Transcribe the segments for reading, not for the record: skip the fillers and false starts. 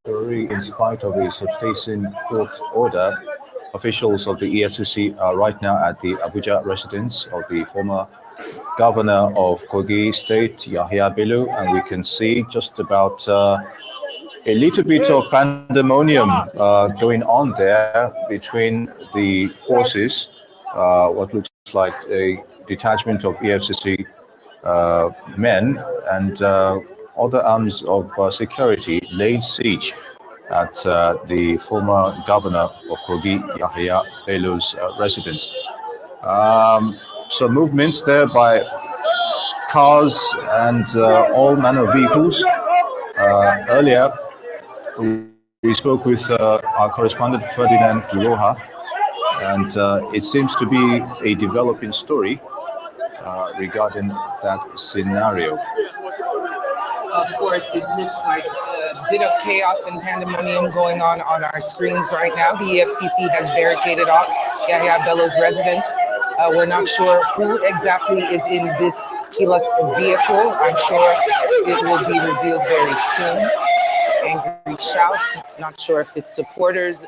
Story, in spite of a substantial court order, officials of the EFCC are right now at the Abuja residence of the former governor of Kogi State, Yahaya Bello, and we can see just about a little bit of pandemonium going on there between the forces, what looks like a detachment of EFCC men and other arms of security laid siege at the former governor of Kogi, Yahaya Bello's residence. Some movements there by cars and all manner of vehicles. Earlier, we spoke with our correspondent Ferdinand Duroha, and it seems to be a developing story regarding that scenario. Of course, it looks like a bit of chaos and pandemonium going on our screens right now. The EFCC has barricaded off Yahaya Bello's residence. We're not sure who exactly is in this Hilux vehicle. I'm sure it will be revealed very soon. Angry shouts, not sure if it's supporters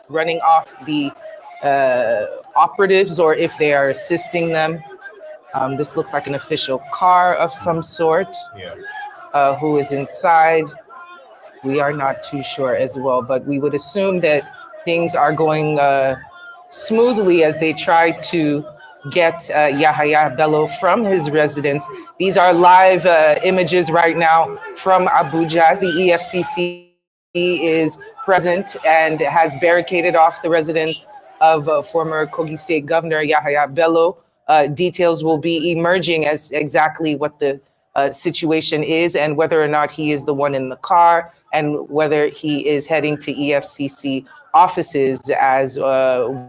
running off the operatives or if they are assisting them. This looks like an official car of some sort. Yeah. Who is inside? We are not too sure as well, but we would assume that things are going smoothly as they try to get Yahaya Bello from his residence. These are live images right now from Abuja. The EFCC is present and has barricaded off the residence of former Kogi State Governor Yahaya Bello. Details will be emerging as exactly what the situation is and whether or not he is the one in the car and whether he is heading to EFCC offices as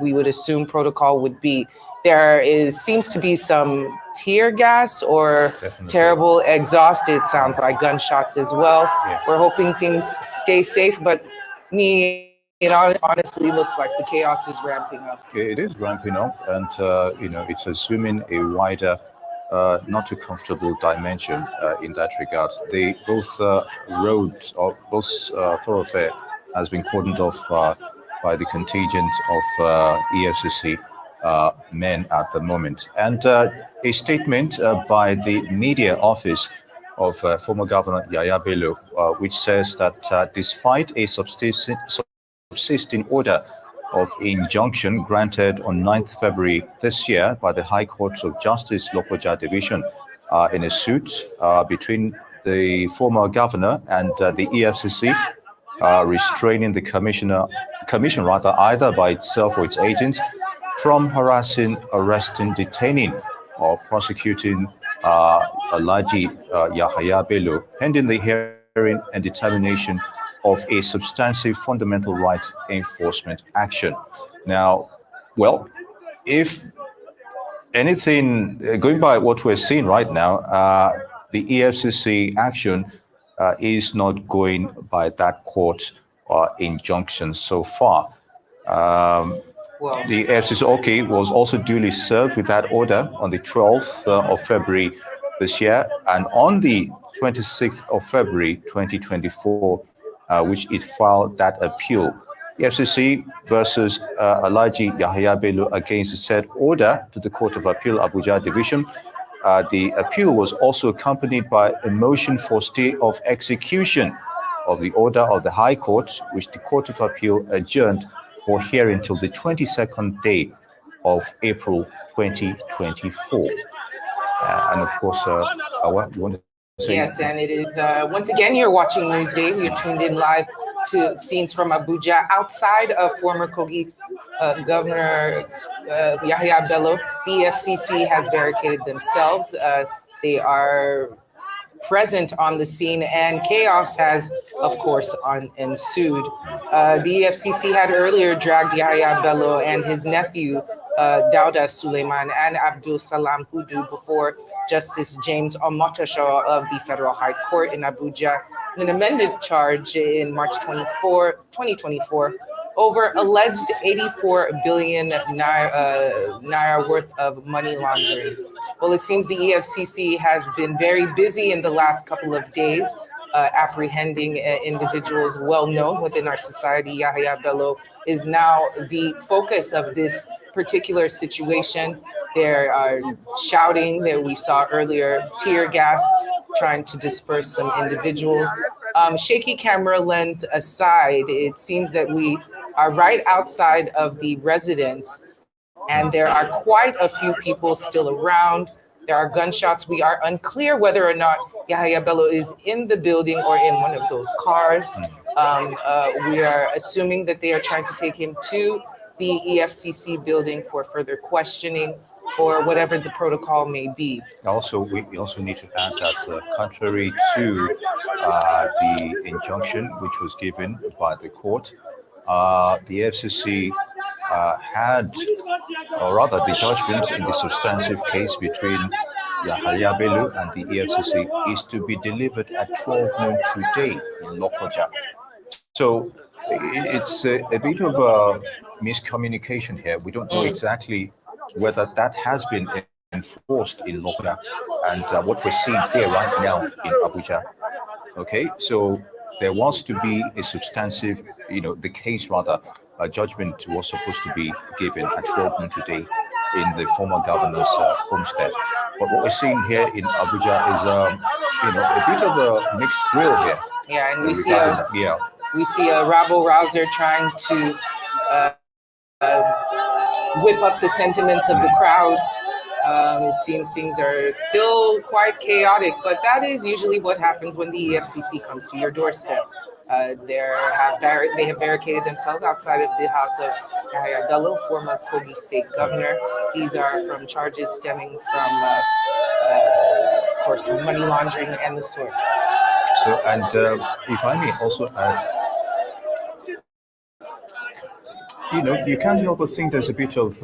we would assume protocol would be. There seems to be some tear gas or terrible exhaust. It sounds like gunshots as well. Yeah. We're hoping things stay safe, but it honestly looks like the chaos is ramping up. It is ramping up, and it's assuming a wider, not too comfortable dimension in that regard. Both roads or both thoroughfare has been cordoned off by the contingent of EFCC men at the moment. And a statement by the media office of former Governor Yahaya Bello, which says that despite a subsisting order of injunction granted on 9th February this year by the High Court of Justice Lokoja Division in a suit between the former governor and the EFCC, restraining the commission either by itself or its agents from harassing, arresting, detaining, or prosecuting Alhaji Yahaya Bello, pending the hearing and determination of a substantive fundamental rights enforcement action. Now, well, if anything, going by what we're seeing right now, the EFCC action is not going by that court injunction so far. The EFCC was also duly served with that order on the 12th of February this year, and on the 26th of February 2024, which it filed that appeal. EFCC versus Alhaji Yahaya Bello against the said order to the Court of Appeal Abuja Division. The appeal was also accompanied by a motion for stay of execution of the order of the High Court, which the Court of Appeal adjourned for hearing till the 22nd day of April 2024. And of course, you want to say? Yes, and it is, once again, you're watching Newsday. We are tuned in live to scenes from Abuja outside of former Kogi Governor Yahaya Bello. The EFCC has barricaded themselves. They are present on the scene, and chaos has, of course, ensued. The EFCC had earlier dragged Yahaya Bello and his nephew, Dauda Suleiman and Abdul Salam Hudu before Justice James Omotosho of the Federal High Court in Abuja. An amended charge in March 2024 over alleged 84 billion naira worth of money laundering. Well, it seems the EFCC has been very busy in the last couple of days apprehending individuals well known within our society. Yahaya Bello is now the focus of this particular situation. They're shouting that we saw earlier, tear gas, trying to disperse some individuals. Shaky camera lens aside, it seems that we are right outside of the residence, and there are quite a few people still around. There are gunshots. We are unclear whether or not Yahaya Bello is in the building or in one of those cars. We are assuming that they are trying to take him to the EFCC building for further questioning or whatever the protocol may be. We also need to add that contrary to the injunction which was given by the court, the FCC had, or rather the judgment in the substantive case between Yahaya Bello and the EFCC is to be delivered at 12 noon today in Lokoja. So it's a bit of a miscommunication here. We don't know exactly whether that has been enforced in Lokoja and what we're seeing here right now in Abuja. Okay, so there was to be a substantive, the case rather, a judgment was supposed to be given at 12 noon today in the former governor's homestead. But what we're seeing here in Abuja is, a bit of a mixed grill here. Yeah, and we see a rabble rouser trying to whip up the sentiments of the crowd. It seems things are still quite chaotic, but that is usually what happens when the EFCC comes to your doorstep. They have barricaded themselves outside of the house of Yahaya Bello, former Kogi State governor. These are from charges stemming from, of course, money laundering and the sort. So, and if I may also add, you can't help but think there's a bit of.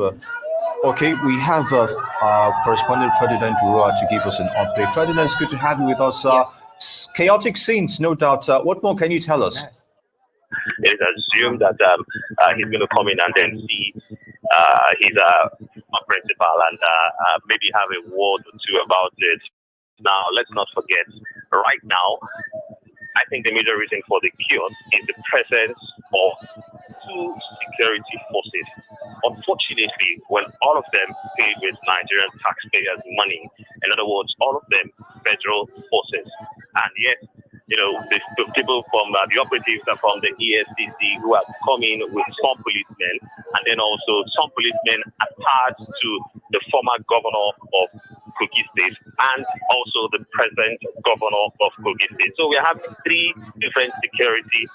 Okay, we have correspondent Ferdinand Durua to give us an update. Ferdinand, it's good to have you with us. Yes. Chaotic scenes, no doubt. What more can you tell us? Yes. It is assumed that he's going to come in and then see his principal and maybe have a word or two about it. Now, let's not forget, right now, I think the major reason for the chaos is the presence of two security forces. Unfortunately, when all of them paid with Nigerian taxpayers' money, in other words, all of them federal forces, and yet, the people from the operatives are from the EFCC who have come in with some policemen, and then also some policemen attached to the former governor of Kogi State and also the present governor of Kogi State. So we have three different security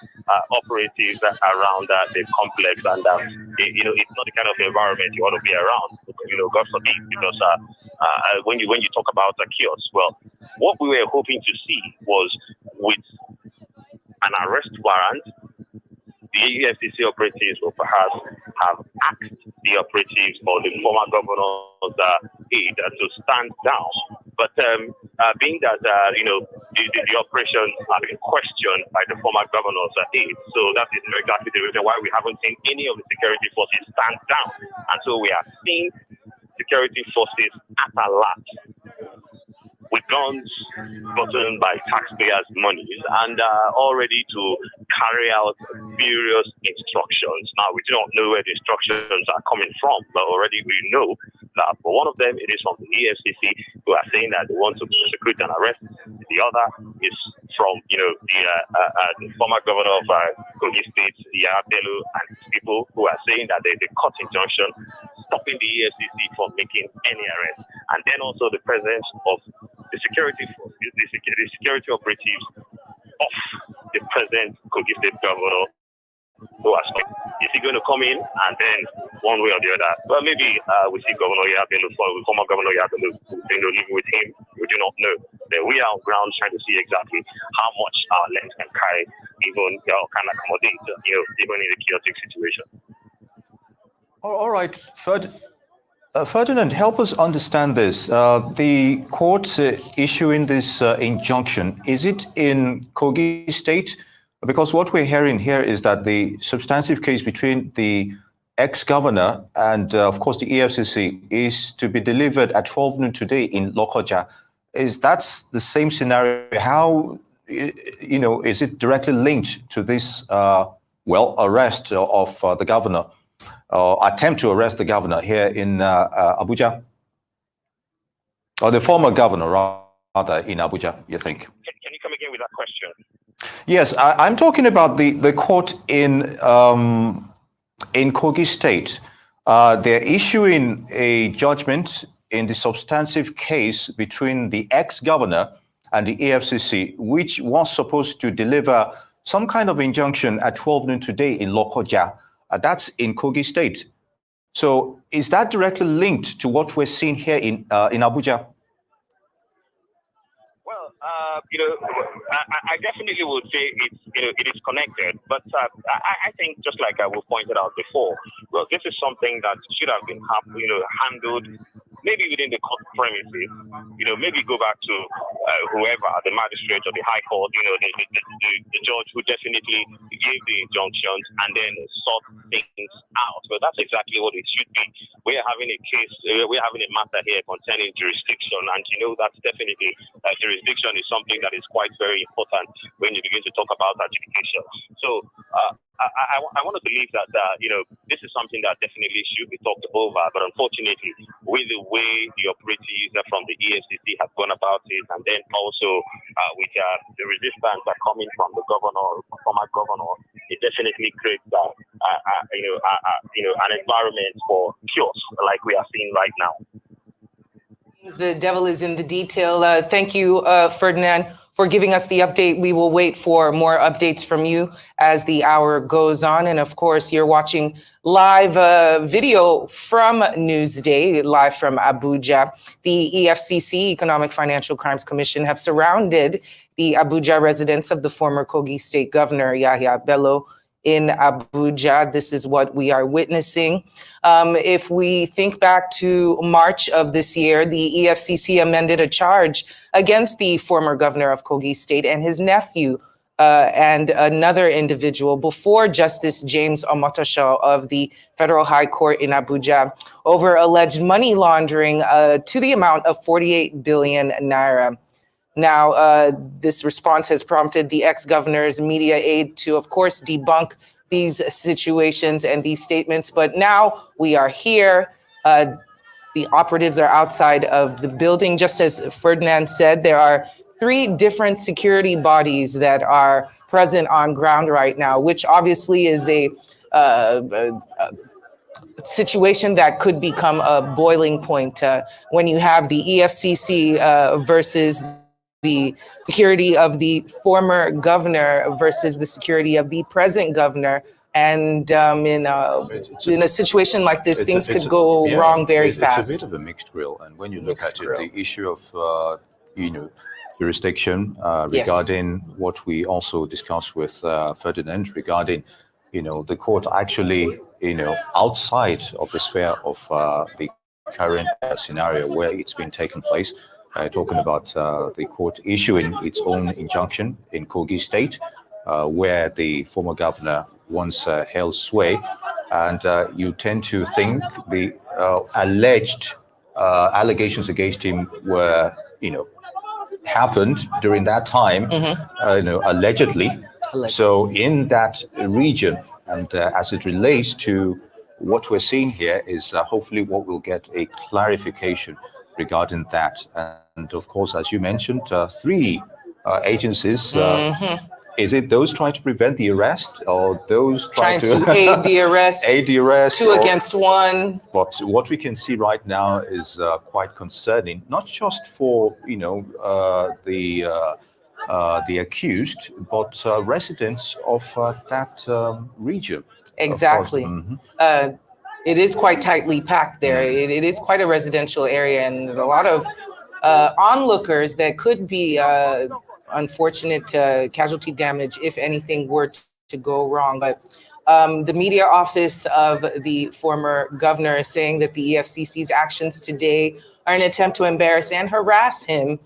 operatives around the complex, and it's not the kind of environment you want to be around. God forbid, because when you talk about the chaos, well, what we were hoping to see was with an arrest warrant, the EFCC operatives will perhaps have asked the operatives or the former governor's aide to stand down. But being that, the operations have been questioned by the former governor's aide, so that is exactly the reason why we haven't seen any of the security forces stand down. And so we are seeing security forces at a large with guns gotten by taxpayers' monies and all ready to carry out various instructions. Now, we do not know where the instructions are coming from, but already we know that for one of them, it is from the EFCC, who are saying that they want to prosecute and arrest. The other is from, the former governor of Kogi State, Yahaya Bello, and people who are saying that there's a court injunction stopping the EFCC from making any arrest. And then also the presence of the security operatives of the present Kogi State governor, who are saying, is he going to come in and then one way or the other? Well, maybe we see Governor Yahaya Bello, former Governor Yahaya Bello, living with him. We do not know. Then we are on ground trying to see exactly how much our lens can carry, even can accommodate, even in a chaotic situation. All right, Ferdinand, help us understand this. The court issuing this injunction, is it in Kogi State Because what we're hearing here is that the substantive case between the ex-governor and, of course, the EFCC is to be delivered at 12 noon today in Lokoja. That's the same scenario? How, is it directly linked to this, arrest of the governor, or attempt to arrest the governor here in Abuja? Or the former governor, rather, in Abuja, you think? Can you come again with that question? Yes, I'm talking about the court in Kogi State. They're issuing a judgment in the substantive case between the ex-governor and the EFCC, which was supposed to deliver some kind of injunction at 12 noon today in Lokoja. That's in Kogi State. So is that directly linked to what we're seeing here in Abuja? Well, I definitely would say it is connected, but I think just like we pointed out before, well, this is something that should have been handled maybe within the court premises. Maybe go back to whoever, the magistrate or the high court, the judge who definitely gave the injunctions and then sort things out. But that's exactly what it should be. We're having a case, we're having a matter here concerning jurisdiction, and that's definitely jurisdiction is something that is quite very important when you begin to talk about adjudication. So I want to believe that this is something that definitely should be talked over, but unfortunately, with the way the operatives from the EFCC have gone about it, and then also with the resistance that coming from the governor, former governor, it definitely creates an environment for chaos like we are seeing right now. The devil is in the detail. Thank you, Ferdinand, for giving us the update. We will wait for more updates from you as the hour goes on. And of course, you're watching live video from Newsday, live from Abuja. The EFCC, Economic Financial Crimes Commission, have surrounded the Abuja residence of the former Kogi State Governor, Yahaya Bello, in Abuja. This is what we are witnessing. If we think back to March of this year, the EFCC amended a charge against the former governor of Kogi State and his nephew and another individual before Justice James Omotosho of the Federal High Court in Abuja over alleged money laundering to the amount of 48 billion naira. Now, this response has prompted the ex-governor's media aide to, of course, debunk these situations and these statements. But now we are here. The operatives are outside of the building. Just as Ferdinand said, there are 3 different security bodies that are present on ground right now, which obviously is a situation that could become a boiling point when you have the EFCC versus the security of the former governor versus the security of the present governor. And in a situation like this, things could go wrong very fast. It's a bit of a mixed grill. And when you look at it, the issue of, jurisdiction regarding what we also discussed with Ferdinand regarding, the court actually, outside of the sphere of the current scenario where it's been taking place. Talking about the court issuing its own injunction in Kogi State, where the former governor once held sway. And you tend to think the alleged allegations against him were, happened during that time, allegedly. So in that region, and as it relates to what we're seeing here is hopefully what we'll get a clarification regarding that. And of course, as you mentioned, 3 agencies. Is it those trying to prevent the arrest or those trying to aid the arrest? Aid the arrest. 2 against 1. But what we can see right now is quite concerning, not just for, the accused, but residents of that region. Exactly. It is quite tightly packed there. It is quite a residential area, and there's a lot of onlookers that could be unfortunate casualty damage if anything were to go wrong. But the media office of the former governor is saying that the EFCC's actions today are an attempt to embarrass and harass him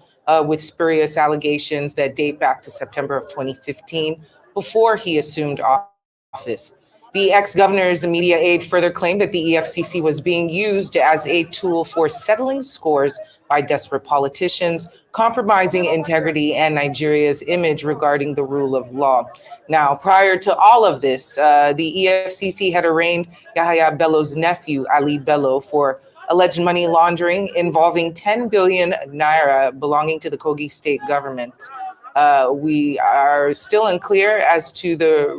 with spurious allegations that date back to September of 2015, before he assumed office. The ex-governor's media aide further claimed that the EFCC was being used as a tool for settling scores by desperate politicians, compromising integrity and Nigeria's image regarding the rule of law. Now, prior to all of this, the EFCC had arraigned Yahaya Bello's nephew, Ali Bello, for alleged money laundering involving 10 billion naira belonging to the Kogi state government. We are still unclear as to the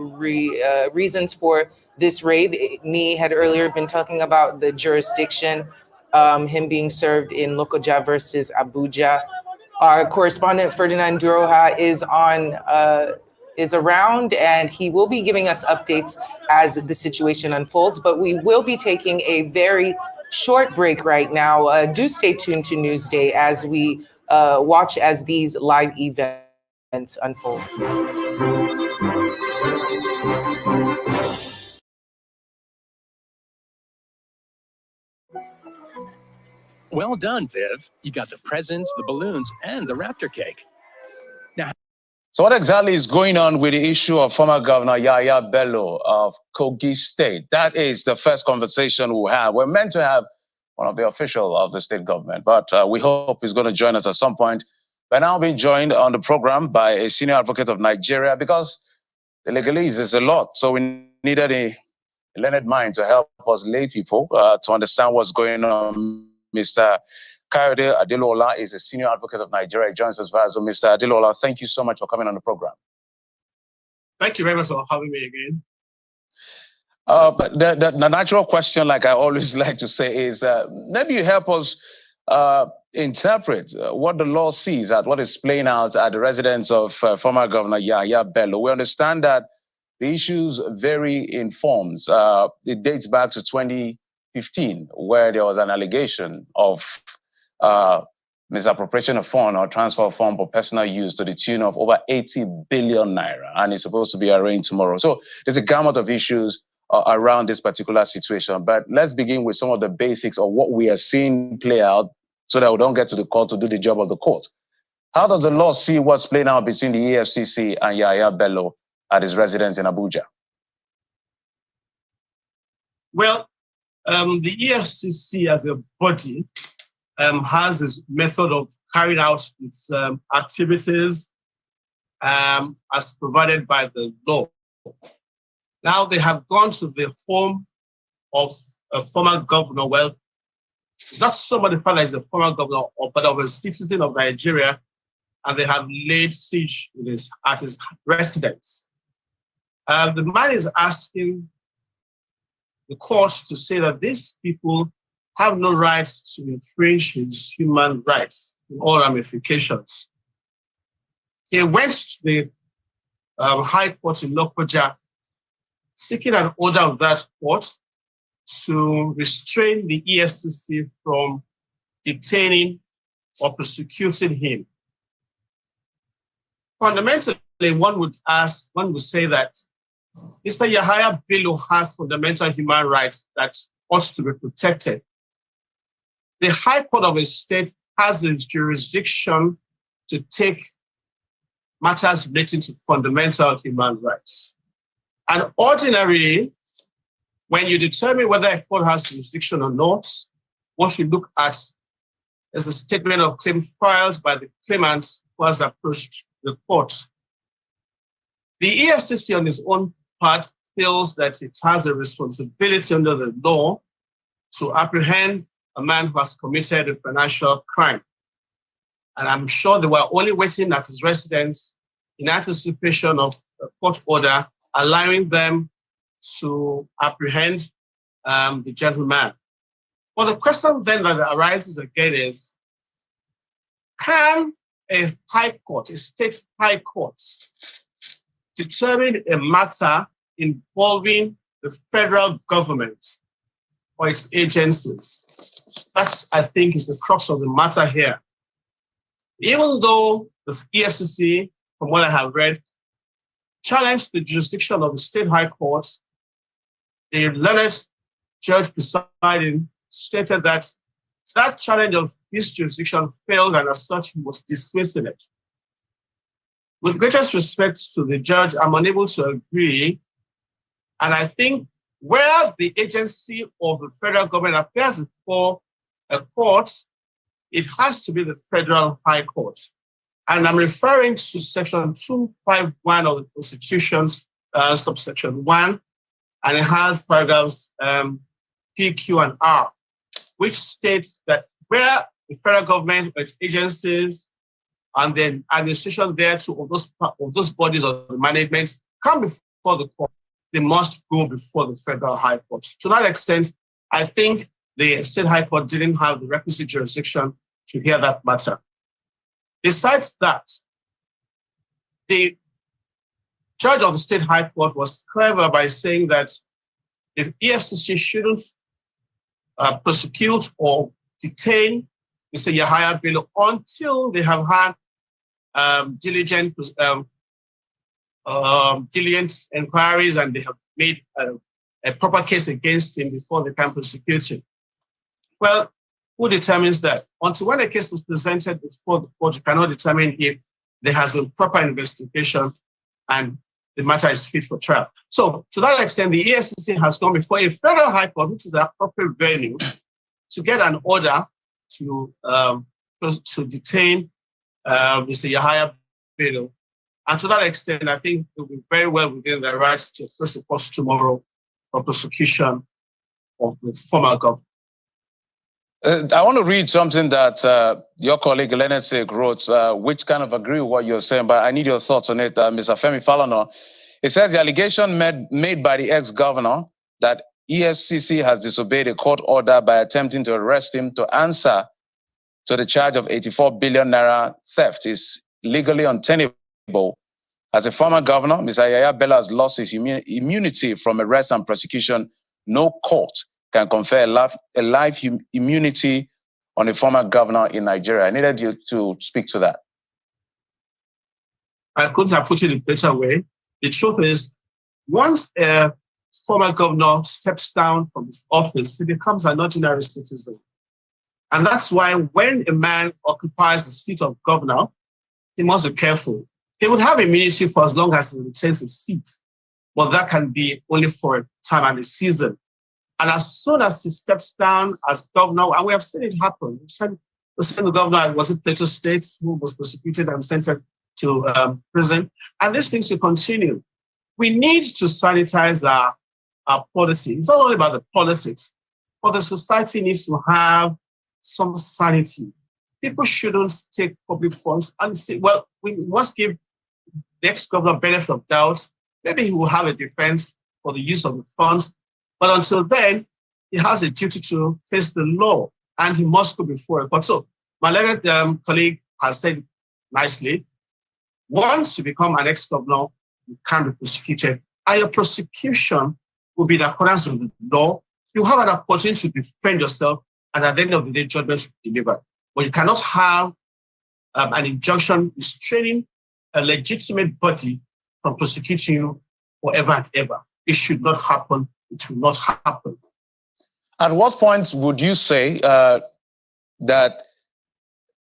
reasons for this raid. Me had earlier been talking about the jurisdiction, him being served in Lokoja versus Abuja. Our correspondent Ferdinand Duroha is around, and he will be giving us updates as the situation unfolds. But we will be taking a very short break right now. Do stay tuned to Newsday as we watch as these live events unfold. Well done, Viv. You got the presents, the balloons, and the raptor cake. So what exactly is going on with the issue of former Governor Yahaya Bello of Kogi State? That is the first conversation we'll have. We're meant to have one of the officials of the state government, but we hope he's going to join us at some point. We're now being joined on the program by a senior advocate of Nigeria because the legalese is a lot. So we needed a learned mind to help us lay people to understand what's going on. Mr. Kayode Adelola is a senior advocate of Nigeria. He joins us via Zoom. Mr. Adelola, thank you so much for coming on the program. Thank you very much for having me again. But the natural question, like I always like to say, is maybe you help us interpret what the law sees at what is playing out at the residence of former Governor Yahaya Bello. We understand that the issues vary in forms. It dates back to 2015, where there was an allegation of misappropriation of fund or transfer of fund for personal use to the tune of over 80 billion naira, and it's supposed to be arraigned tomorrow. So there's a gamut of issues around this particular situation. But let's begin with some of the basics of what we are seeing play out so that we don't get to the court to do the job of the court. How does the law see what's playing out between the EFCC and Yahaya Bello at his residence in Abuja? Well, the EFCC as a body has this method of carrying out its activities as provided by the law. Now they have gone to the home of a former governor. Well, it's not somebody found that is a former governor, but of a citizen of Nigeria, and they have laid siege at his residence. The man is asking the court to say that these people have no right to infringe his human rights in all ramifications. He went to the High Court in Lokoja, seeking an order of that court to restrain the EFCC from detaining or prosecuting him. Fundamentally, one would say that Mr. Yahaya Bello has fundamental human rights that ought to be protected. The High Court of a state has the jurisdiction to take matters relating to fundamental human rights. And ordinarily, when you determine whether a court has jurisdiction or not, what you look at is a statement of claim filed by the claimant who has approached the court. The EFCC on its own part feels that it has a responsibility under the law to apprehend a man who has committed a financial crime. And I'm sure they were only waiting at his residence in anticipation of a court order allowing them to apprehend the gentleman. Well, the question then that arises again is, can a high court, a state high court, determine a matter involving the federal government or its agencies? That's, I think, is the crux of the matter here. Even though the EFCC, from what I have read, challenged the jurisdiction of the state high court, the learned judge presiding stated that that challenge of this jurisdiction failed, and as such, he was dismissing it. With greatest respect to the judge, I'm unable to agree. And I think where the agency of the federal government appears before a court, it has to be the Federal High Court. And I'm referring to Section 251 of the Constitution, subsection 1, and it has paragraphs P, Q, and R, which states that where the federal government, its agencies, and then administration thereto of those bodies of the management come before the court, they must go before the Federal High Court. To that extent, I think the State High Court didn't have the requisite jurisdiction to hear that matter. Besides that, the judge of the State High Court was clever by saying that the EFCC shouldn't prosecute or detain Mr. Yahaya Bello until they have had diligent inquiries and they have made a proper case against him before they can prosecute him. Well, who determines that? Until when a case is presented before the court, you cannot determine if there has been proper investigation and the matter is fit for trial. So to that extent, the EFCC has gone before a federal high court, which is the appropriate venue, to get an order to detain Mr. Yahaya Bello. And to that extent, I think it will be very well within their rights to approach the court tomorrow for prosecution of the former governor. I want to read something that your colleague Lenesik wrote, which kind of agree with what you're saying, but I need your thoughts on it, Mr. Femi Falana. It says the allegation made by the ex-governor that EFCC has disobeyed a court order by attempting to arrest him to answer to the charge of 84 billion naira theft is legally untenable. As a former governor, Mr. Yahaya Bello has lost his immunity from arrest and prosecution. No court can confer a life immunity on a former governor in Nigeria. I needed you to speak to that. I couldn't have put it in a better way. The truth is, once a former governor steps down from his office, he becomes an ordinary citizen. And that's why when a man occupies the seat of governor, he must be careful. He would have immunity for as long as he retains his seat, but that can be only for a time and a season. And as soon as he steps down as governor, and we have seen it happen, the same governor was in Plateau State who was prosecuted and sentenced to prison, and these things will continue. We need to sanitize our policy. It's not only about the politics, but the society needs to have some sanity. People shouldn't take public funds and say, well, we must give the ex-governor benefit of doubt. Maybe he will have a defense for the use of the funds. But until then, he has a duty to face the law and he must go before a court. So my learned colleague has said nicely, once you become an ex-governor, you can be prosecuted. And your prosecution will be in accordance with the law. You have an opportunity to defend yourself, and at the end of the day, judgment will be delivered. But you cannot have an injunction restraining a legitimate body from prosecuting you forever and ever. It should not happen. It will not happen. At what point would you say that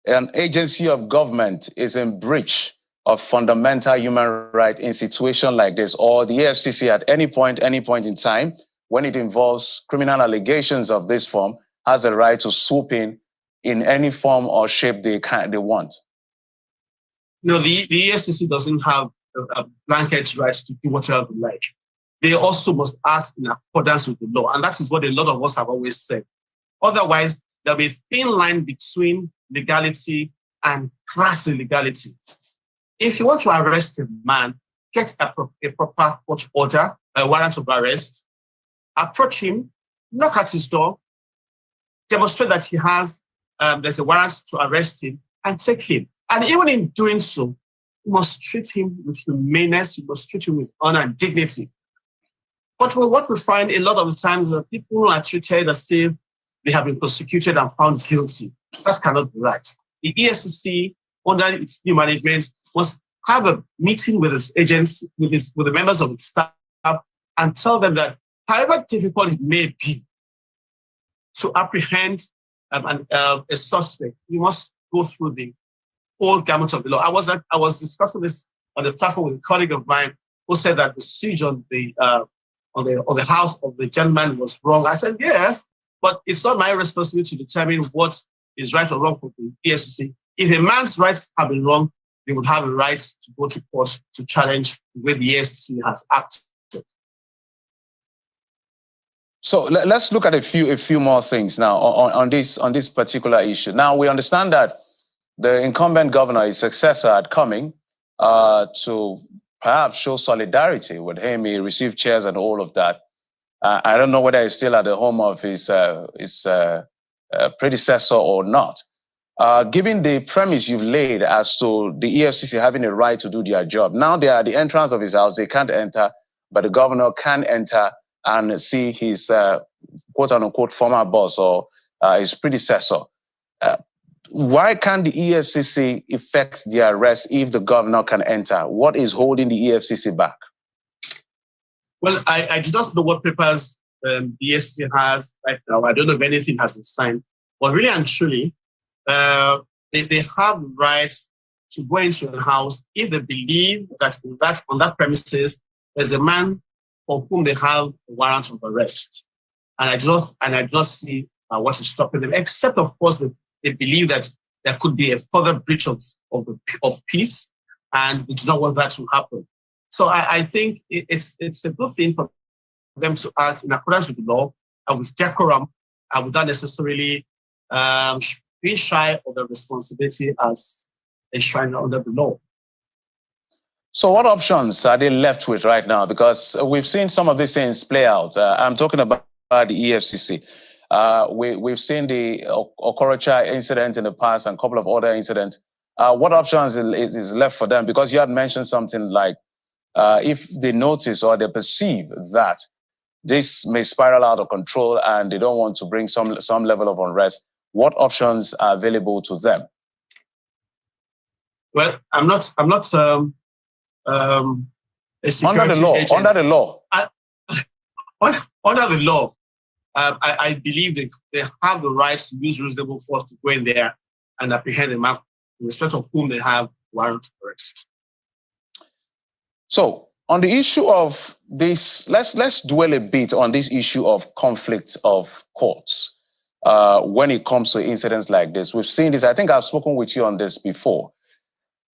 an agency of government is in breach of fundamental human rights in a situation like this, or the EFCC at any point in time, when it involves criminal allegations of this form, has a right to swoop in any form or shape they want? No, the EFCC doesn't have a blanket right to do whatever they like. They also must act in accordance with the law. And that is what a lot of us have always said. Otherwise, there'll be a thin line between legality and crass illegality. If you want to arrest a man, get a proper court order, a warrant of arrest, approach him, knock at his door, demonstrate that he has, there's a warrant to arrest him, and take him. And even in doing so, you must treat him with humaneness, you must treat him with honor and dignity. But what we find a lot of the times is that people are treated as if they have been prosecuted and found guilty. That cannot be right. The EFCC, under its new management, must have a meeting with its agents, with the members of its staff, and tell them that however difficult it may be to apprehend a suspect, you must go through the whole gamut of the law. I was discussing this on the platform with a colleague of mine who said that the siege on the house of the gentleman was wrong. I said, yes, but it's not my responsibility to determine what is right or wrong for the EFCC. If a man's rights have been wrong, they would have a right to go to court to challenge the way the EFCC has acted. So let's look at a few more things now on this particular issue. Now we understand that the incumbent governor, his successor, had coming to perhaps show solidarity with him. He received chairs and all of that. I don't know whether he's still at the home of his predecessor or not. Given the premise you've laid as to the EFCC having a right to do their job, now they are at the entrance of his house, they can't enter, but the governor can enter and see his quote-unquote former boss or his predecessor. Why can't the EFCC effect the arrest if the governor can enter? What is holding the EFCC back? Well, I do not know what papers the EFCC has right now. I don't know if anything has been signed. But really and truly, they have the right to go into a house if they believe that on that premises there's a man for whom they have a warrant of arrest. And I do not see what is stopping them, except, of course, they believe that there could be a further breach of peace, and they do not want that to happen. So I think it's a good thing for them to act in accordance with the law and with decorum, and without necessarily being shy of their responsibility as enshrined under the law. So what options are they left with right now? Because we've seen some of these things play out. I'm talking about the EFCC. We've seen the Okorocha incident in the past and a couple of other incidents. What options is left for them? Because you had mentioned something like if they notice or they perceive that this may spiral out of control and they don't want to bring some level of unrest, what options are available to them? Well, I'm not a security agent. Under the law. Under the law, I believe they have the right to use reasonable force to go in there and apprehend a man in respect of whom they have warrant of arrest. So on the issue of this, let's dwell a bit on this issue of conflict of courts. When it comes to incidents like this, we've seen this. I think I've spoken with you on this before.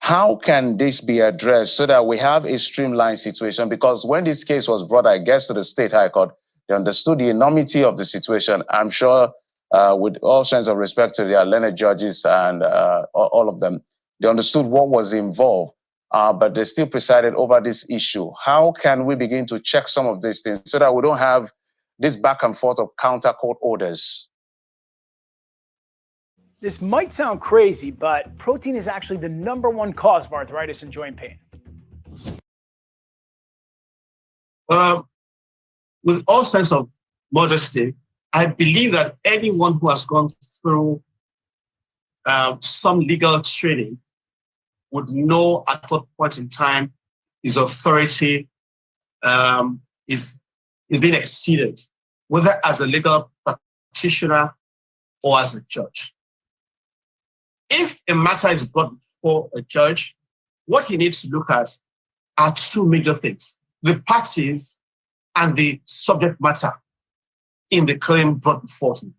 How can this be addressed so that we have a streamlined situation? Because when this case was brought, I guess, to the State High Court, they understood the enormity of the situation. I'm sure with all sense of respect to their learned judges and all of them, they understood what was involved, but they still presided over this issue. How can we begin to check some of these things so that we don't have this back and forth of counter court orders? This might sound crazy, but protein is actually the #1 cause of arthritis and joint pain. With all sense of modesty, I believe that anyone who has gone through some legal training would know at what point in time his authority is being exceeded, whether as a legal practitioner or as a judge. If a matter is brought before a judge, what he needs to look at are two major things: the parties and the subject matter in the claim brought before him.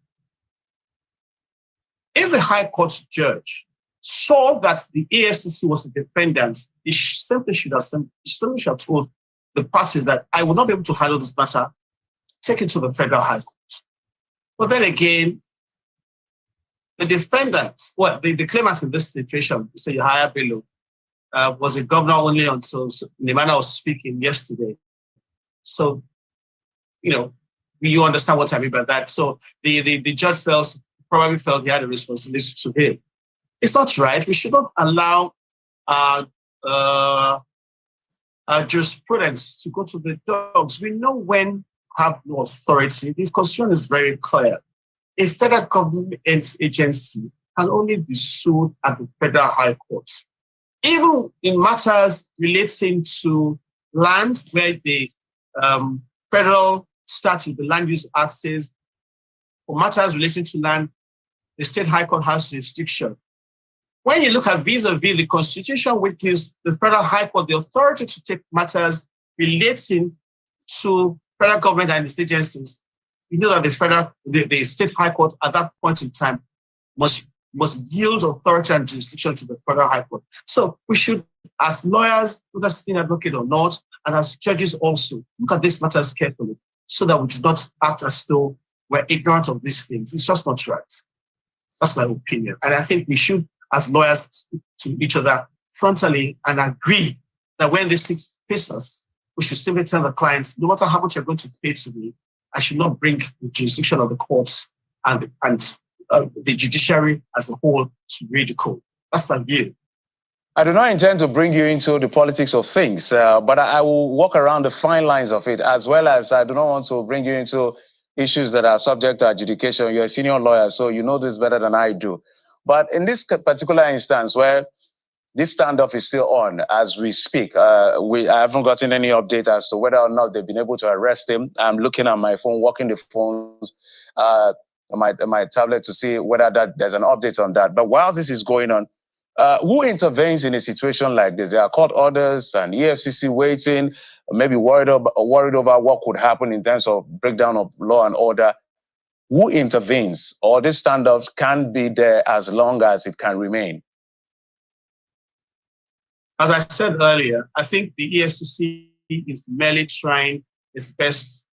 If the High Court judge saw that the EFCC was a defendant, he simply should have told the parties that I will not be able to handle this matter, take it to the Federal High Court. But then again, the defendant, the claimant in this situation, Mr. Yahaya Bello, was a governor only until the man I was speaking yesterday. So, you understand what I mean by that. So the judge probably felt he had a responsibility to him. It's not right. We should not allow our jurisprudence to go to the dogs. We know when we have no authority. The constitution is very clear. A federal government agency can only be sued at the Federal High Court. Even in matters relating to land, where the federal statute, the Land Use Act, says for matters relating to land, the State High Court has jurisdiction. when you look at vis-a-vis the Constitution, which gives the Federal High Court the authority to take matters relating to federal government and its agencies, you know that the state high court at that point in time must yield authority and jurisdiction to the Federal High Court. So we should, as lawyers, whether sitting advocate or not, and as judges also, look at these matters carefully so that we do not act as though we're ignorant of these things. It's just not right. That's my opinion. And I think we should, as lawyers, speak to each other frontally and agree that when these things face us, we should simply tell the clients, no matter how much you're going to pay to me, I should not bring the jurisdiction of the courts and the judiciary as a whole to ridicule. That's my view. I do not intend to bring you into the politics of things, but I will walk around the fine lines of it, as well as I do not want to bring you into issues that are subject to adjudication. You're a senior lawyer, so you know this better than I do. But in this particular instance where this standoff is still on as we speak, I haven't gotten any update as to whether or not they've been able to arrest him. I'm looking at my phone, walking the phones, my tablet to see whether there's an update on that. But while this is going on, who intervenes in a situation like this? There are court orders and EFCC waiting, maybe worried over what could happen in terms of breakdown of law and order. Who intervenes? Or this standoff can be there as long as it can remain? As I said earlier, I think the EFCC is merely trying its best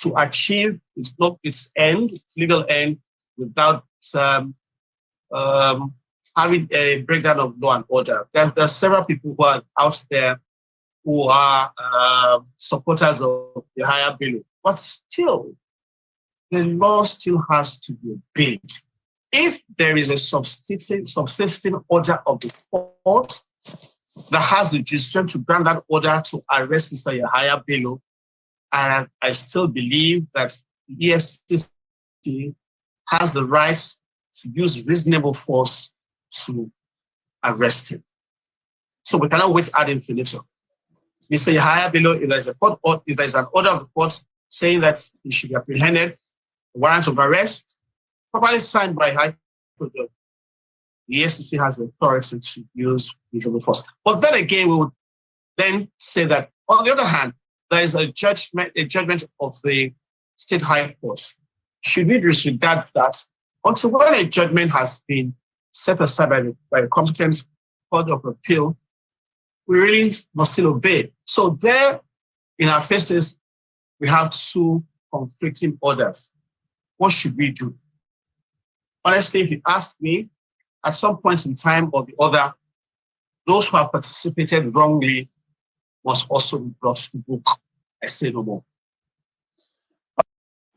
to achieve its end, its legal end, without having a breakdown of law and order. There are several people who are out there who are supporters of Yahaya Bello, but still, the law still has to be obeyed. If there is a subsisting order of the court that has the jurisdiction to grant that order to arrest Mr. Yahaya Bello, and I still believe that the EFCC has the right to use reasonable force to arrest him. So we cannot wait ad infinitum. Mr. Yahaya Bello, if there's an order of the court saying that he should be apprehended, a warrant of arrest, properly signed by High Court, the EFCC has the authority to use reasonable force. But then again, we would then say that, on the other hand, there is a judgment of the State High Court. Should we disregard that until when a judgment has been set aside by the competent court of appeal, we really must still obey. So there, in our faces, we have two conflicting orders. What should we do? Honestly, if you ask me, at some point in time or the other, those who have participated wrongly must also be brought to book. I say no more.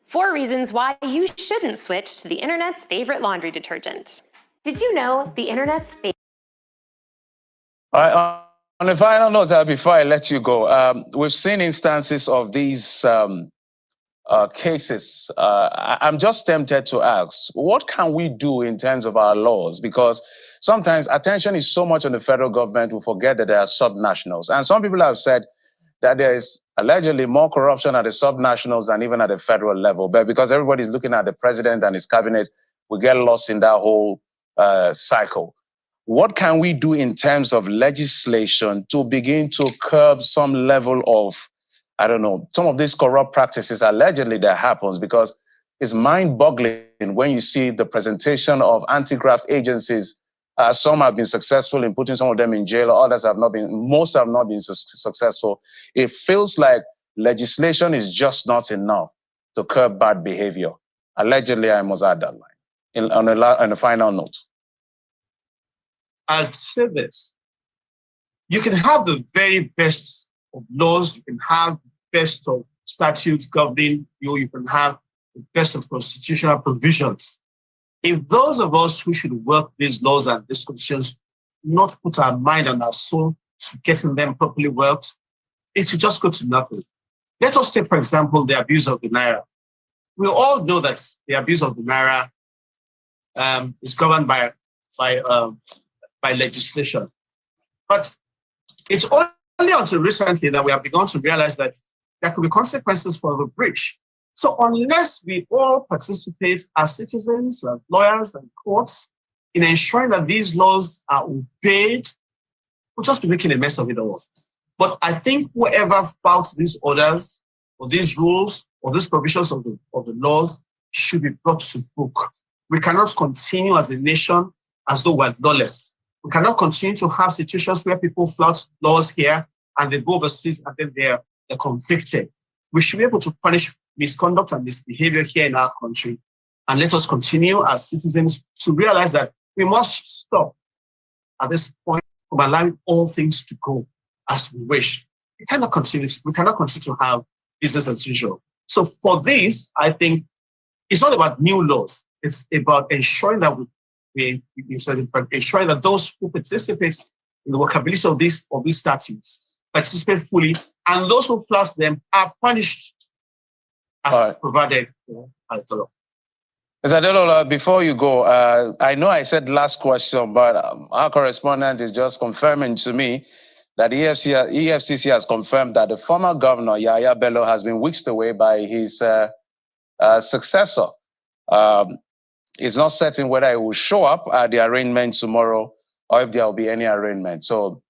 4 reasons why you shouldn't switch to the internet's favorite laundry detergent. Did you know the internet's favorite? All right, on a final note, before I let you go, we've seen instances of these cases. I'm just tempted to ask, what can we do in terms of our laws? Because sometimes attention is so much on the federal government, we forget that there are subnationals. And some people have said that there is allegedly more corruption at the subnationals than even at the federal level. But because everybody's looking at the president and his cabinet, we get lost in that whole cycle. What can we do in terms of legislation to begin to curb some level of, I don't know, some of these corrupt practices allegedly that happens? Because it's mind-boggling when you see the presentation of anti-graft agencies. Some have been successful in putting some of them in jail, others have not been, most have not been successful. It feels like legislation is just not enough to curb bad behavior. Allegedly, I must add that line on a final note. I'll say this. You can have the very best of laws, you can have the best of statutes governing you, you can have the best of constitutional provisions. If those of us who should work these laws and these constitutions not put our mind and our soul to getting them properly worked, it will just go to nothing. Let us take, for example, the abuse of the Naira. We all know that the abuse of the Naira is governed by legislation. But it's only until recently that we have begun to realize that there could be consequences for the breach. So unless we all participate as citizens, as lawyers and courts, in ensuring that these laws are obeyed, we'll just be making a mess of it all. But I think whoever flouts these orders or these rules or these provisions of the laws should be brought to book. We cannot continue as a nation as though we're lawless. We cannot continue to have situations where people flout laws here and they go overseas and then they're convicted. We should be able to punish misconduct and misbehavior here in our country. And let us continue as citizens to realize that we must stop at this point from allowing all things to go as we wish. We cannot continue to have business as usual. So for this, I think it's not about new laws. It's about ensuring that ensuring that those who participate in the workability of these statutes participate fully, and those who flout them are punished as provided by the law. Mr. Adelola, before you go, I know I said last question, but our correspondent is just confirming to me that EFCC has confirmed that the former governor, Yahaya Bello, has been whisked away by his successor. It's not certain whether he will show up at the arraignment tomorrow or if there will be any arraignment. So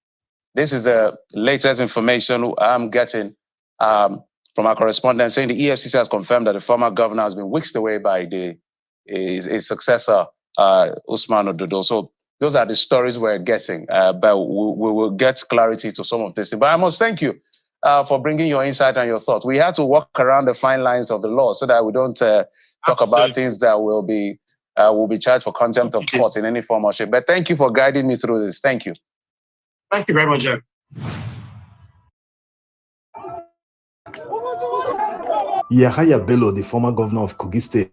this is the latest information I'm getting from our correspondent saying the EFCC has confirmed that the former governor has been whisked away by his successor, Usman Ododo. So those are the stories we're getting, but we will get clarity to some of this. But I must thank you for bringing your insight and your thoughts. We had to walk around the fine lines of the law so that we don't talk about things that will be charged for contempt of court in any form or shape. But thank you for guiding me through this. Thank you. Thank you very much, Jeff. Yahaya Bello, the former governor of Kogi State,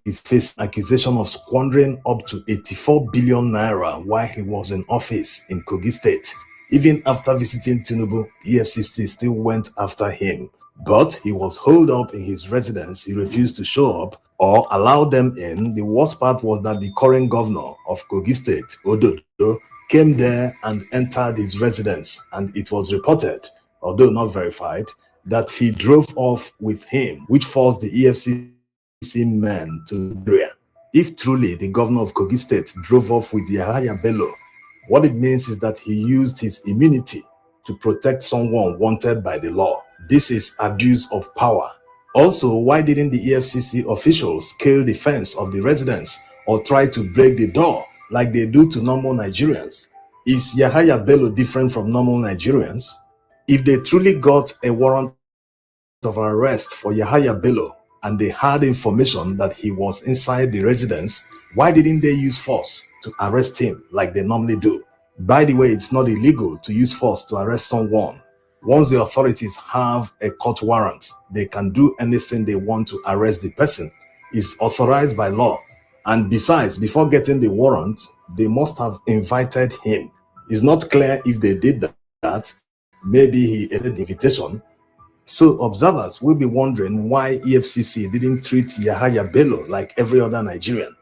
is facing accusation of squandering up to 84 billion naira while he was in office in Kogi State. Even after visiting Tinubu, EFCC still went after him. But he was holed up in his residence. He refused to show up or allow them in. The worst part was that the current governor of Kogi State, Ododo, came there and entered his residence, and it was reported, although not verified, that he drove off with him, which forced the EFCC men to Nigeria. If truly the governor of Kogi State drove off with Yahaya Bello, what it means is that he used his immunity to protect someone wanted by the law. This is abuse of power. Also, why didn't the EFCC officials scale the fence of the residence or try to break the door like they do to normal Nigerians? Is Yahaya Bello different from normal Nigerians? If they truly got a warrant of arrest for Yahaya Bello and they had information that he was inside the residence, why didn't they use force to arrest him like they normally do? By the way, it's not illegal to use force to arrest someone. Once the authorities have a court warrant, they can do anything they want to arrest the person. It's authorized by law. And besides, before getting the warrant, they must have invited him. It's not clear if they did that. Maybe he aided the invitation. So observers will be wondering why EFCC didn't treat Yahaya Bello like every other Nigerian.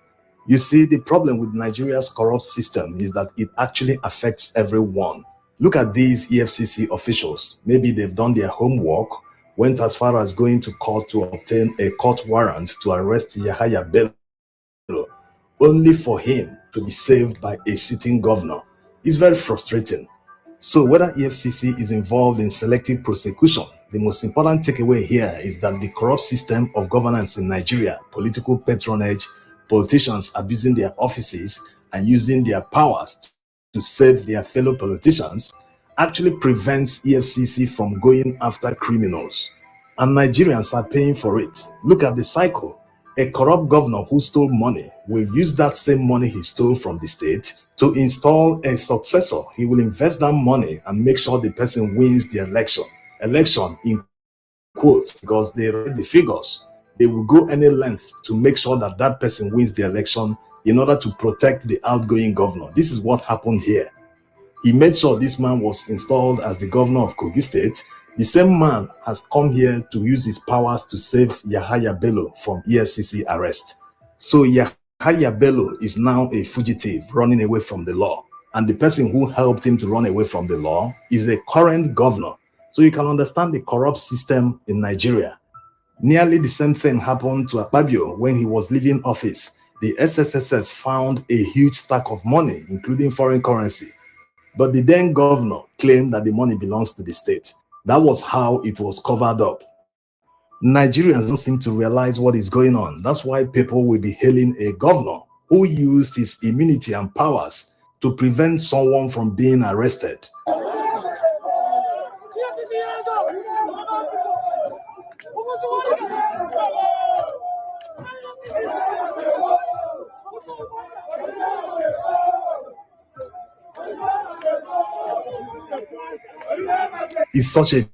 You see, the problem with Nigeria's corrupt system is that it actually affects everyone. Look at these EFCC officials. Maybe they've done their homework, went as far as going to court to obtain a court warrant to arrest Yahaya Bello, only for him to be saved by a sitting governor. It's very frustrating. So whether EFCC is involved in selective prosecution, the most important takeaway here is that the corrupt system of governance in Nigeria, political patronage, politicians abusing their offices and using their powers to save their fellow politicians, actually prevents EFCC from going after criminals. And Nigerians are paying for it. Look at the cycle. A corrupt governor who stole money will use that same money he stole from the state to install a successor. He will invest that money and make sure the person wins the election. Election in quotes, because they read the figures. They will go any length to make sure that that person wins the election in order to protect the outgoing governor. This is what happened here. He made sure this man was installed as the governor of Kogi State. The same man has come here to use his powers to save Yahaya Bello from EFCC arrest. So Yahaya Bello is now a fugitive running away from the law. And the person who helped him to run away from the law is a current governor. So you can understand the corrupt system in Nigeria. Nearly the same thing happened to Akpabio when he was leaving office. the SSSS found a huge stack of money, including foreign currency. But the then governor claimed that the money belongs to the state. That was how it was covered up. Nigerians don't seem to realize what is going on. That's why people will be hailing a governor who used his immunity and powers to prevent someone from being arrested. It's such a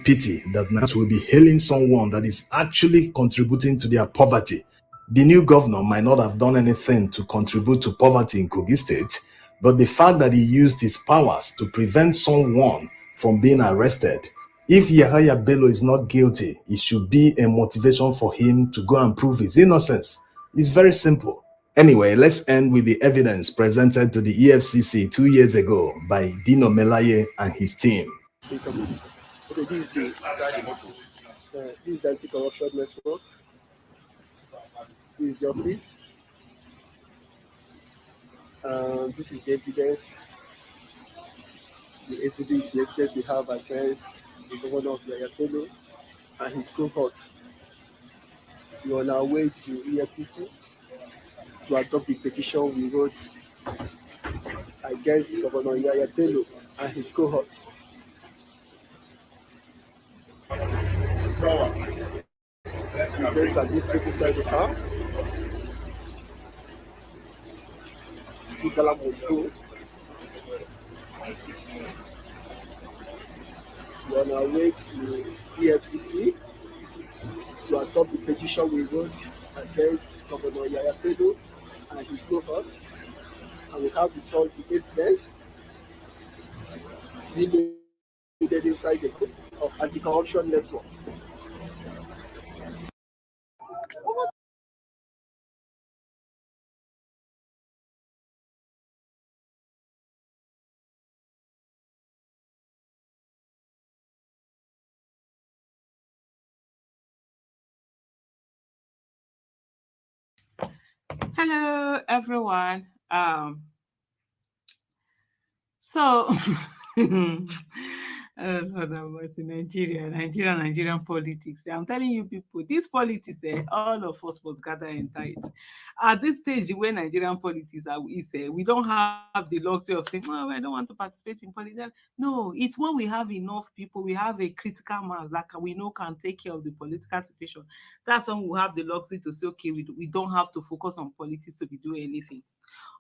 pity that Nigerians will be hailing someone that is actually contributing to their poverty. The new governor might not have done anything to contribute to poverty in Kogi State, but the fact that he used his powers to prevent someone from being arrested, if Yahaya Bello is not guilty, it should be a motivation for him to go and prove his innocence. It's very simple. Anyway, let's end with the evidence presented to the EFCC 2 years ago by Dino Melaye and his team. Okay, this is the anti-corruption network. This is the office. This is the evidence. The exhibit, the evidence we have against the governor of Yahaya Bello and his cohort. We are on our way to EFCC to adopt the petition we wrote against Governor Yahaya Bello and his cohorts. There's a deep pit inside the car. See Galam was go. We're on our way to EFCC to adopt the petition we wrote against Governor Yahaya Bello and his cohorts. And we have returned the evidence needed inside the group of anti-corruption network. Hello, everyone. So, Lord have mercy, Nigerian politics. I'm telling you people, this politics, all of us must gather and tie it. At this stage where Nigerian politics we don't have the luxury of saying, oh, I don't want to participate in politics. No, it's when we have enough people, we have a critical mass that we know can take care of the political situation. That's when we have the luxury to say, okay, we don't have to focus on politics to be doing anything.